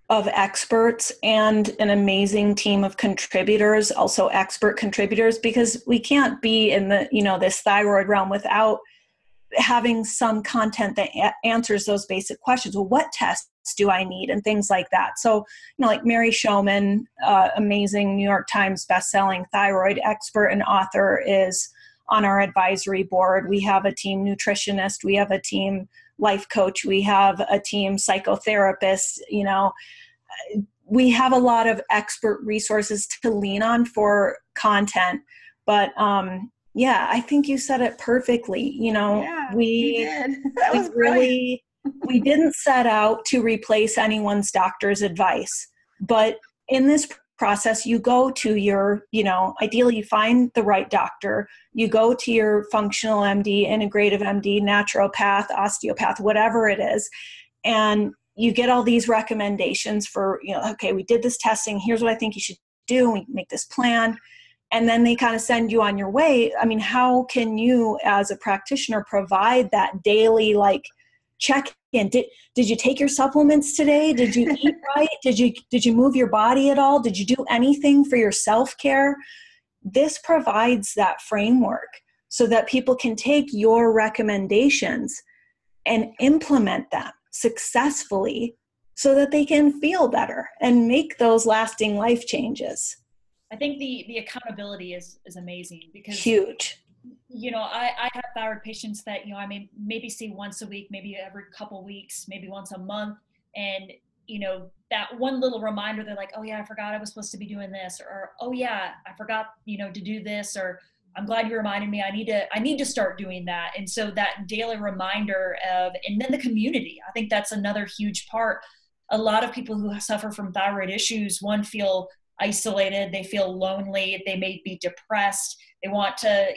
of experts and an amazing team of contributors, also expert contributors, because we can't be in the, this thyroid realm without having some content that answers those basic questions. Well, what tests do I need and things like that? So, like Mary Showman, amazing New York Times bestselling thyroid expert and author, is on our advisory board. We have a team nutritionist, we have a team life coach, we have a team psychotherapist. We have a lot of expert resources to lean on for content. But I think you said it perfectly. We did. That was brilliant. We didn't set out to replace anyone's doctor's advice, but in this process, you go to your, ideally you find the right doctor, you go to your functional MD, integrative MD, naturopath, osteopath, whatever it is, and you get all these recommendations for, okay, we did this testing, here's what I think you should do, we make this plan, and then they kind of send you on your way. I mean, how can you as a practitioner provide that daily, check-in? Did you take your supplements today? Did you eat right? Did you move your body at all? Did you do anything for your self-care? This provides that framework so that people can take your recommendations and implement them successfully so that they can feel better and make those lasting life changes. I think the accountability is amazing because huge. I have thyroid patients that, I may maybe see once a week, maybe every couple weeks, maybe once a month. And, that one little reminder, they're like, oh yeah, I forgot I was supposed to be doing this, or, oh yeah, I forgot, to do this, or I'm glad you reminded me, I need to start doing that. And so that daily reminder and then the community, I think that's another huge part. A lot of people who suffer from thyroid issues, feel isolated, they feel lonely, they may be depressed, they want to,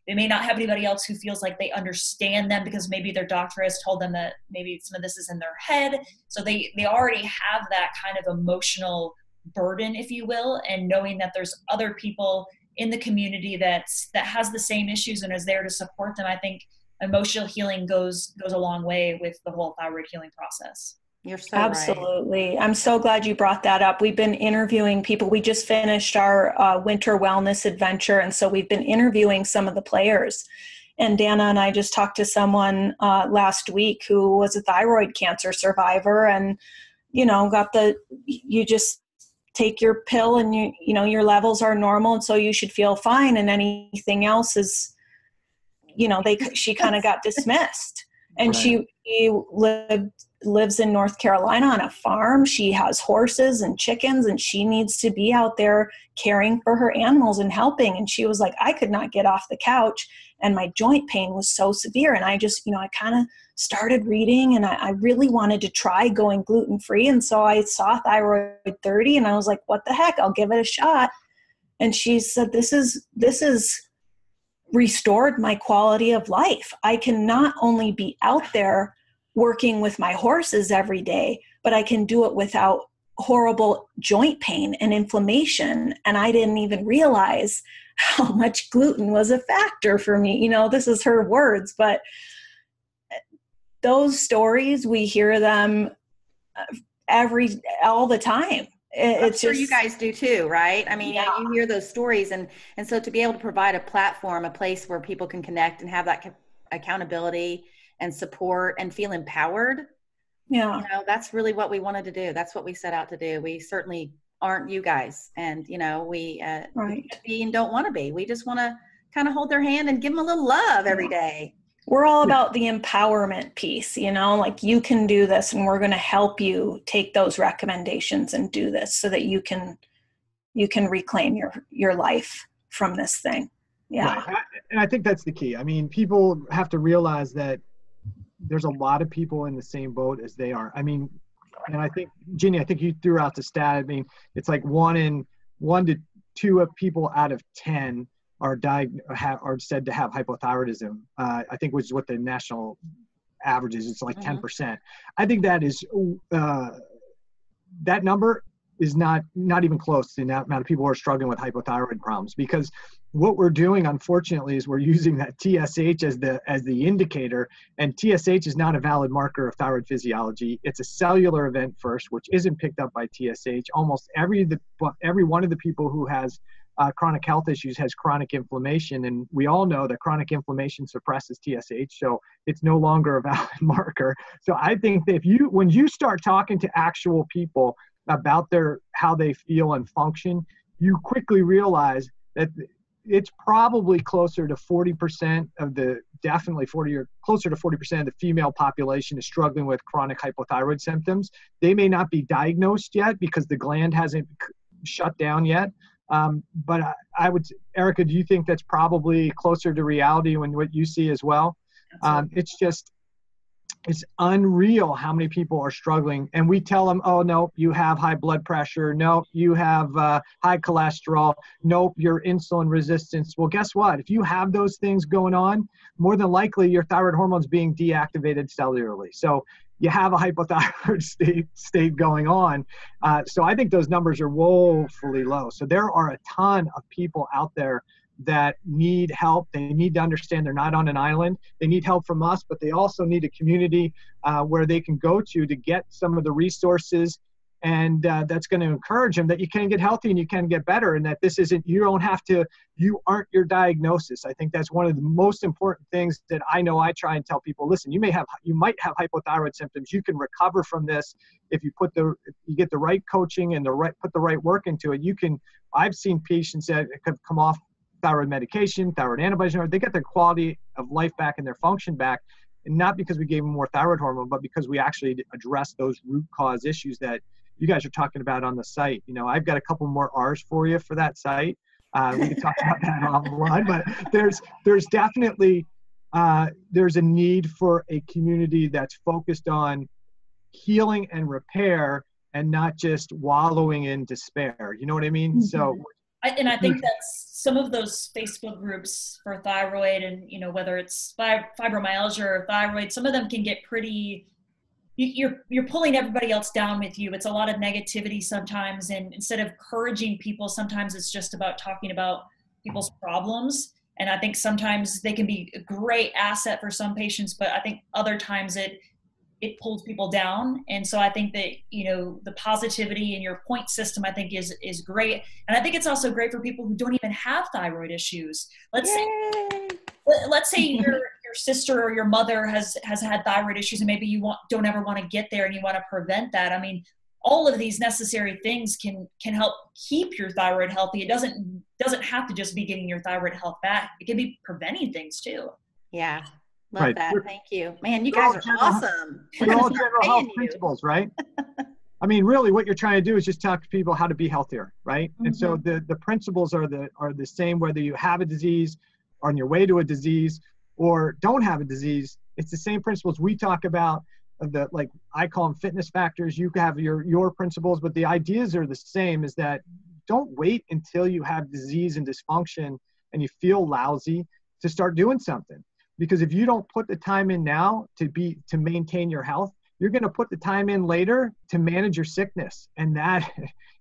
they may not have anybody else who feels like they understand them because maybe their doctor has told them that maybe some of this is in their head. So they already have that kind of emotional burden, if you will, and knowing that there's other people in the community that has the same issues and is there to support them. I think emotional healing goes a long way with the whole thyroid healing process. You're so Absolutely. right. I'm so glad you brought that up. We've been interviewing people. We just finished our winter wellness adventure. And so we've been interviewing some of the players. And Dana and I just talked to someone last week who was a thyroid cancer survivor and, you just take your pill and your levels are normal. And so you should feel fine. And anything else is, she kind of got dismissed. And Right. she lives in North Carolina on a farm. She has horses and chickens, and she needs to be out there caring for her animals and helping. And she was like, I could not get off the couch, and my joint pain was so severe. And I just, I kind of started reading, and I really wanted to try going gluten-free. And so I saw Thyroid 30, and I was like, what the heck? I'll give it a shot. And she said, this is restored my quality of life. I can not only be out there working with my horses every day, but I can do it without horrible joint pain and inflammation. And I didn't even realize how much gluten was a factor for me. This is her words, but those stories, we hear them all the time. It's sure you guys do too, right? I mean, you hear those stories, and so to be able to provide a platform, a place where people can connect and have that accountability and support and feel empowered. That's really what we wanted to do. That's what we set out to do. We certainly aren't you guys, and we can't be and don't want to be. We just want to kind of hold their hand and give them a little love every day. We're all about the empowerment piece, like you can do this, and we're going to help you take those recommendations and do this so that you can reclaim your life from this thing. Yeah. Right. And I think that's the key. I mean, people have to realize that there's a lot of people in the same boat as they are. I mean, and I think, Ginny, I think you threw out the stat. I mean, it's like 1 to 2 of people out of 10 are said to have hypothyroidism. I think, which is what the national average is. It's like 10%. I think that is that number is not even close to the amount of people who are struggling with hypothyroid problems, because what we're doing, unfortunately, is we're using that TSH as the indicator, and TSH is not a valid marker of thyroid physiology. It's a cellular event first, which isn't picked up by TSH. Almost every one of the people who has chronic health issues has chronic inflammation, and we all know that chronic inflammation suppresses TSH, so it's no longer a valid marker. So I think that when you start talking to actual people about how they feel and function, you quickly realize that it's probably closer to 40% of closer to 40% of the female population is struggling with chronic hypothyroid symptoms. They may not be diagnosed yet because the gland hasn't shut down yet. But Erica, do you think that's probably closer to reality when what you see as well? It's unreal how many people are struggling, and we tell them, oh, no, you have high blood pressure. No, you have high cholesterol. Nope, you're insulin resistance. Well, guess what? If you have those things going on, more than likely your thyroid hormone's being deactivated cellularly. So you have a hypothyroid state going on. So I think those numbers are woefully low. So there are a ton of people out there that need help. They need to understand they're not on an island. They need help from us, but they also need a community where they can go to get some of the resources, and that's going to encourage them that you can get healthy and you can get better, and that this isn't, you aren't your diagnosis. I think that's one of the most important things that I know I try and tell people. Listen, you might have hypothyroid symptoms. You can recover from this if you get the right coaching and put the right work into it. I've seen patients that have come off thyroid medication, thyroid antibodies, they get their quality of life back and their function back, and not because we gave them more thyroid hormone, but because we actually addressed those root cause issues that you guys are talking about on the site. I've got a couple more R's for you for that site. We can talk about that offline, but there's definitely there's a need for a community that's focused on healing and repair and not just wallowing in despair. You know what I mean? So. I think that's some of those Facebook groups for thyroid, and whether it's fibromyalgia or thyroid, some of them can get pretty. You're pulling everybody else down with you. It's a lot of negativity sometimes, and instead of encouraging people, sometimes it's just about talking about people's problems. And I think sometimes they can be a great asset for some patients, but I think other times it pulls people down. And so I think that, the positivity in your point system, I think is great. And I think it's also great for people who don't even have thyroid issues. Let's say your sister or your mother has had thyroid issues, and maybe you don't ever want to get there and you want to prevent that. I mean, all of these necessary things can help keep your thyroid healthy. It doesn't have to just be getting your thyroid health back. It can be preventing things too. Yeah. Love Right. that. Thank you. Man, you They're all guys are general- awesome. We're They're gonna all start general health paying you. principles, right? I mean, really what you're trying to do is just talk to people how to be healthier, right? And so the principles are the same whether you have a disease, are on your way to a disease, or don't have a disease. It's the same principles we talk about, like I call them fitness factors. You have your principles, but the ideas are the same, is that don't wait until you have disease and dysfunction and you feel lousy to start doing something. Because if you don't put the time in now to maintain your health, you're going to put the time in later to manage your sickness. And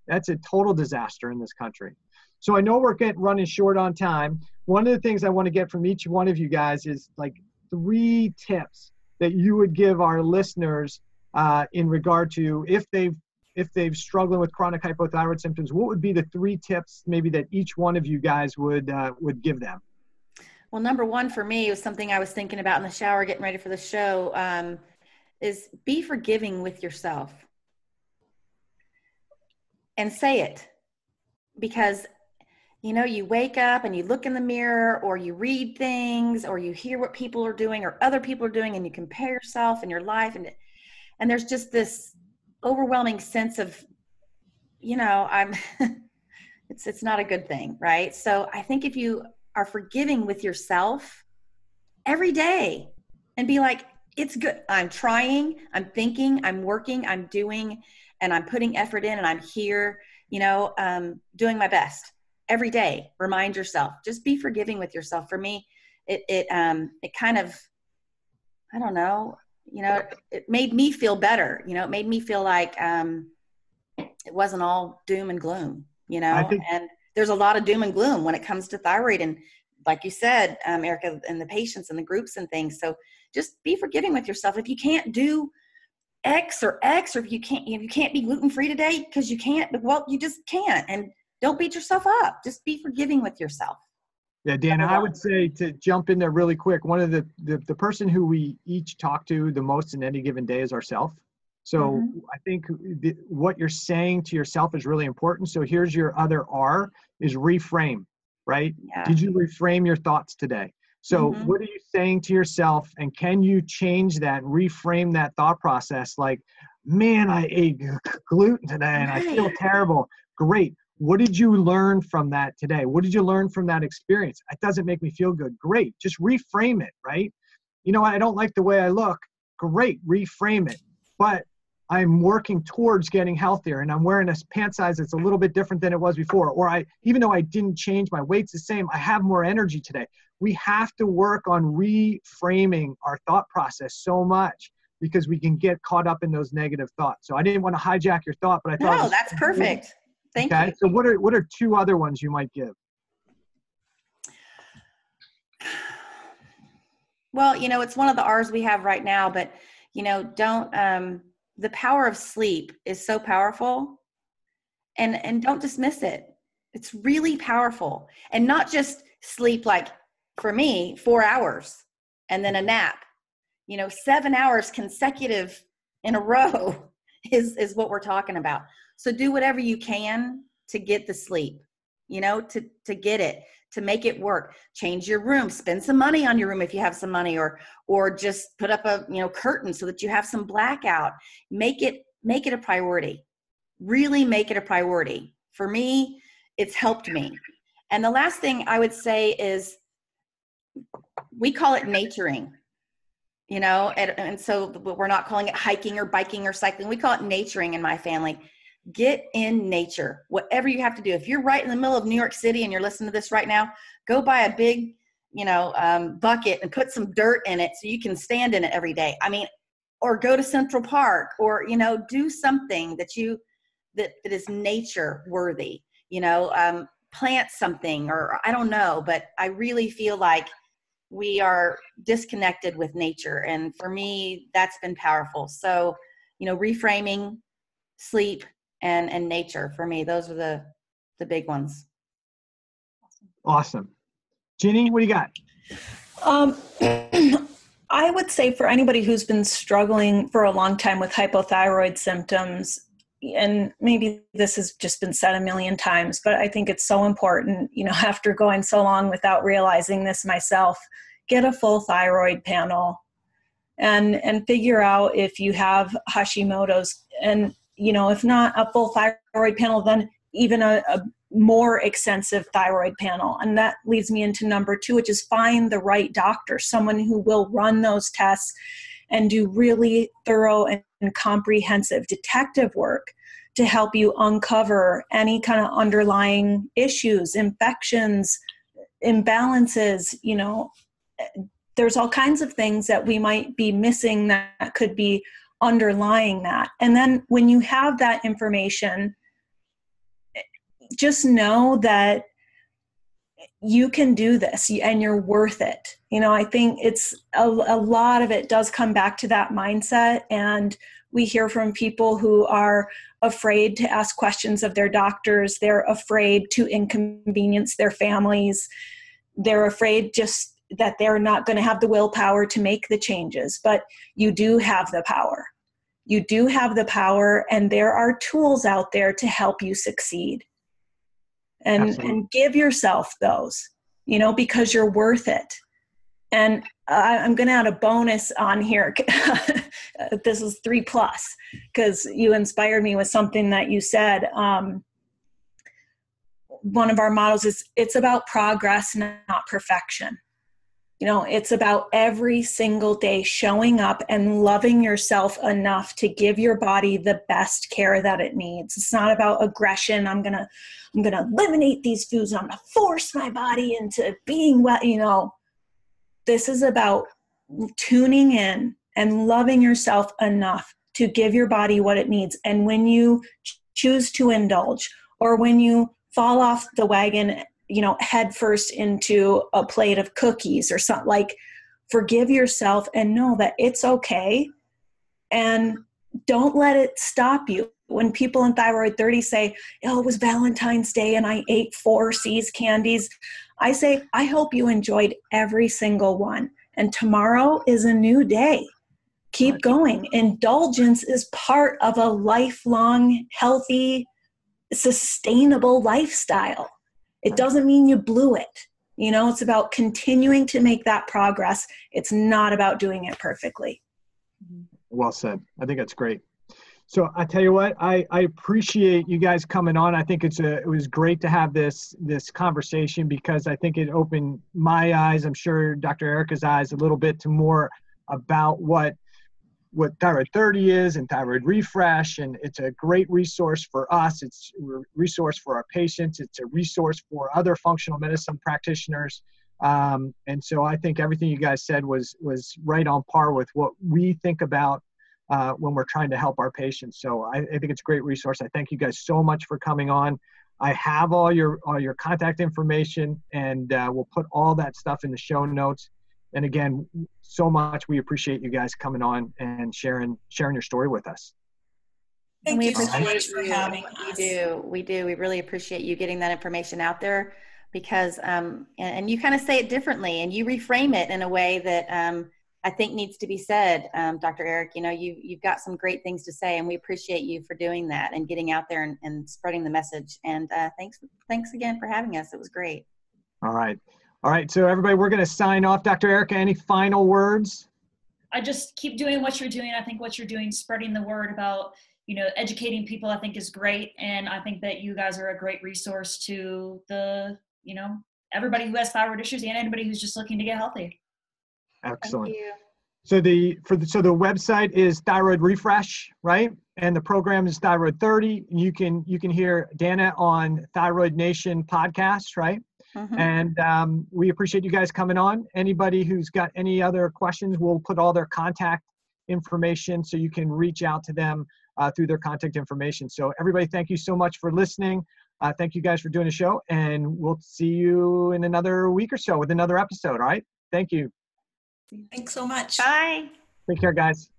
that's a total disaster in this country. So I know we're running short on time. One of the things I want to get from each one of you guys is like 3 tips that you would give our listeners in regard to if they've struggled with chronic hypothyroid symptoms. What would be the 3 tips maybe that each one of you guys would give them? Well, number one for me was something I was thinking about in the shower, getting ready for the show, is be forgiving with yourself. And say it. Because, you wake up and you look in the mirror, or you read things, or you hear what people are doing or other people are doing, and you compare yourself and your life. And there's just this overwhelming sense of, it's not a good thing, right? So I think if you are forgiving with yourself every day and be like, it's good. I'm trying, I'm thinking, I'm working, I'm doing, and I'm putting effort in, and I'm here, doing my best every day. Remind yourself, just be forgiving with yourself. For me, it kind of, I don't know, it made me feel better. It made me feel like it wasn't all doom and gloom, and there's a lot of doom and gloom when it comes to thyroid. And like you said, Erica, and the patients and the groups and things. So just be forgiving with yourself. If you can't do X, or if you can't be gluten-free today because you can't, well, you just can't. And don't beat yourself up. Just be forgiving with yourself. Yeah, Dana, I would say, to jump in there really quick, one of the person who we each talk to the most in any given day is ourselves. So I think what you're saying to yourself is really important. So here's your other R, is reframe, right? Yeah. Did you reframe your thoughts today? So what are you saying to yourself, and can you change that, reframe that thought process? Like, man, I ate gluten today and I feel terrible. Great. What did you learn from that today? What did you learn from that experience? It doesn't make me feel good. Great. Just reframe it, right? I don't like the way I look. Great. Reframe it. But I'm working towards getting healthier, and I'm wearing a pant size that's a little bit different than it was before. Or even though I didn't change, my weight's the same, I have more energy today. We have to work on reframing our thought process so much, because we can get caught up in those negative thoughts. So I didn't want to hijack your thought, but I thought— No, that's perfect. Thank you. So what are 2 other ones you might give? Well, it's one of the R's we have right now, but don't, the power of sleep is so powerful, and don't dismiss it. It's really powerful. And not just sleep, like for me, 4 hours and then a nap, 7 hours consecutive in a row is what we're talking about. So do whatever you can to get the sleep, to get it, to make it work. Change your room, spend some money on your room if you have some money, or just put up a, curtain so that you have some blackout. Make it a priority. Really make it a priority. For me, it's helped me. And the last thing I would say is, we call it naturing, and so we're not calling it hiking or biking or cycling. We call it naturing in my family. Get in nature, whatever you have to do. If you're right in the middle of New York City and you're listening to this right now, go buy a big, bucket and put some dirt in it so you can stand in it every day. Or go to Central Park, or, do something that is nature worthy, plant something, or I don't know, but I really feel like we are disconnected with nature. And for me, that's been powerful. So, reframing, sleep, and nature, for me, those are the big ones. Awesome. Ginny, what do you got? I would say for anybody who's been struggling for a long time with hypothyroid symptoms, and maybe this has just been said a million times, but I think it's so important, after going so long without realizing this myself, get a full thyroid panel and figure out if you have Hashimoto's. And, if not a full thyroid panel, then even a more extensive thyroid panel. And that leads me into number 2, which is find the right doctor, someone who will run those tests and do really thorough and comprehensive detective work to help you uncover any kind of underlying issues, infections, imbalances. There's all kinds of things that we might be missing that could be underlying that. And then when you have that information, just know that you can do this and you're worth it. I think it's a lot of it does come back to that mindset. And we hear from people who are afraid to ask questions of their doctors. They're afraid to inconvenience their families. They're afraid just that they're not going to have the willpower to make the changes. But you do have the power. You do have the power, and there are tools out there to help you succeed. And give yourself those, because you're worth it. And I'm going to add a bonus on here. This is 3+, because you inspired me with something that you said. One of our mottos is it's about progress, not perfection. It's about every single day showing up and loving yourself enough to give your body the best care that it needs. It's not about aggression. I'm gonna eliminate these foods and I'm gonna force my body into being well. This is about tuning in and loving yourself enough to give your body what it needs. And when you choose to indulge, or when you fall off the wagon, head first into a plate of cookies or something, forgive yourself and know that it's okay. And don't let it stop you. When people in Thyroid 30 say, oh, it was Valentine's Day and I ate 4 C's candies, I say, I hope you enjoyed every single one. And tomorrow is a new day. Keep going. Indulgence is part of a lifelong, healthy, sustainable lifestyle. It doesn't mean you blew it. It's about continuing to make that progress. It's not about doing it perfectly. Well said. I think that's great. So I tell you what, I appreciate you guys coming on. I think it was great to have this conversation, because I think it opened my eyes, I'm sure Dr. Erica's eyes, a little bit to more about what Thyroid 30 is and Thyroid Refresh. And it's a great resource for us. It's a resource for our patients. It's a resource for other functional medicine practitioners. And so I think everything you guys said was right on par with what we think about when we're trying to help our patients. So I think it's a great resource. I thank you guys so much for coming on. I have all your contact information, and we'll put all that stuff in the show notes. And again, so much. We appreciate you guys coming on and sharing your story with us. Thank you so much for having us. We do. We really appreciate you getting that information out there, because, and you kind of say it differently and you reframe it in a way that I think needs to be said. Dr. Eric, you've got some great things to say, and we appreciate you for doing that and getting out there and spreading the message. And thanks again for having us. It was great. All right, so everybody, we're going to sign off. Dr. Erica, any final words? I just keep doing what you're doing. I think what you're doing, spreading the word about, educating people, I think is great. And I think that you guys are a great resource to everybody who has thyroid issues and anybody who's just looking to get healthy. Excellent. Thank you. So the website is Thyroid Refresh, right? And the program is Thyroid 30. You can hear Dana on Thyroid Nation podcast, right? Mm-hmm. And we appreciate you guys coming on. Anybody who's got any other questions, we'll put all their contact information so you can reach out to them through their contact information. So everybody, thank you so much for listening. Thank you guys for doing the show, and we'll see you in another week or so with another episode. All right. Thank you. Thanks so much. Bye. Take care, guys.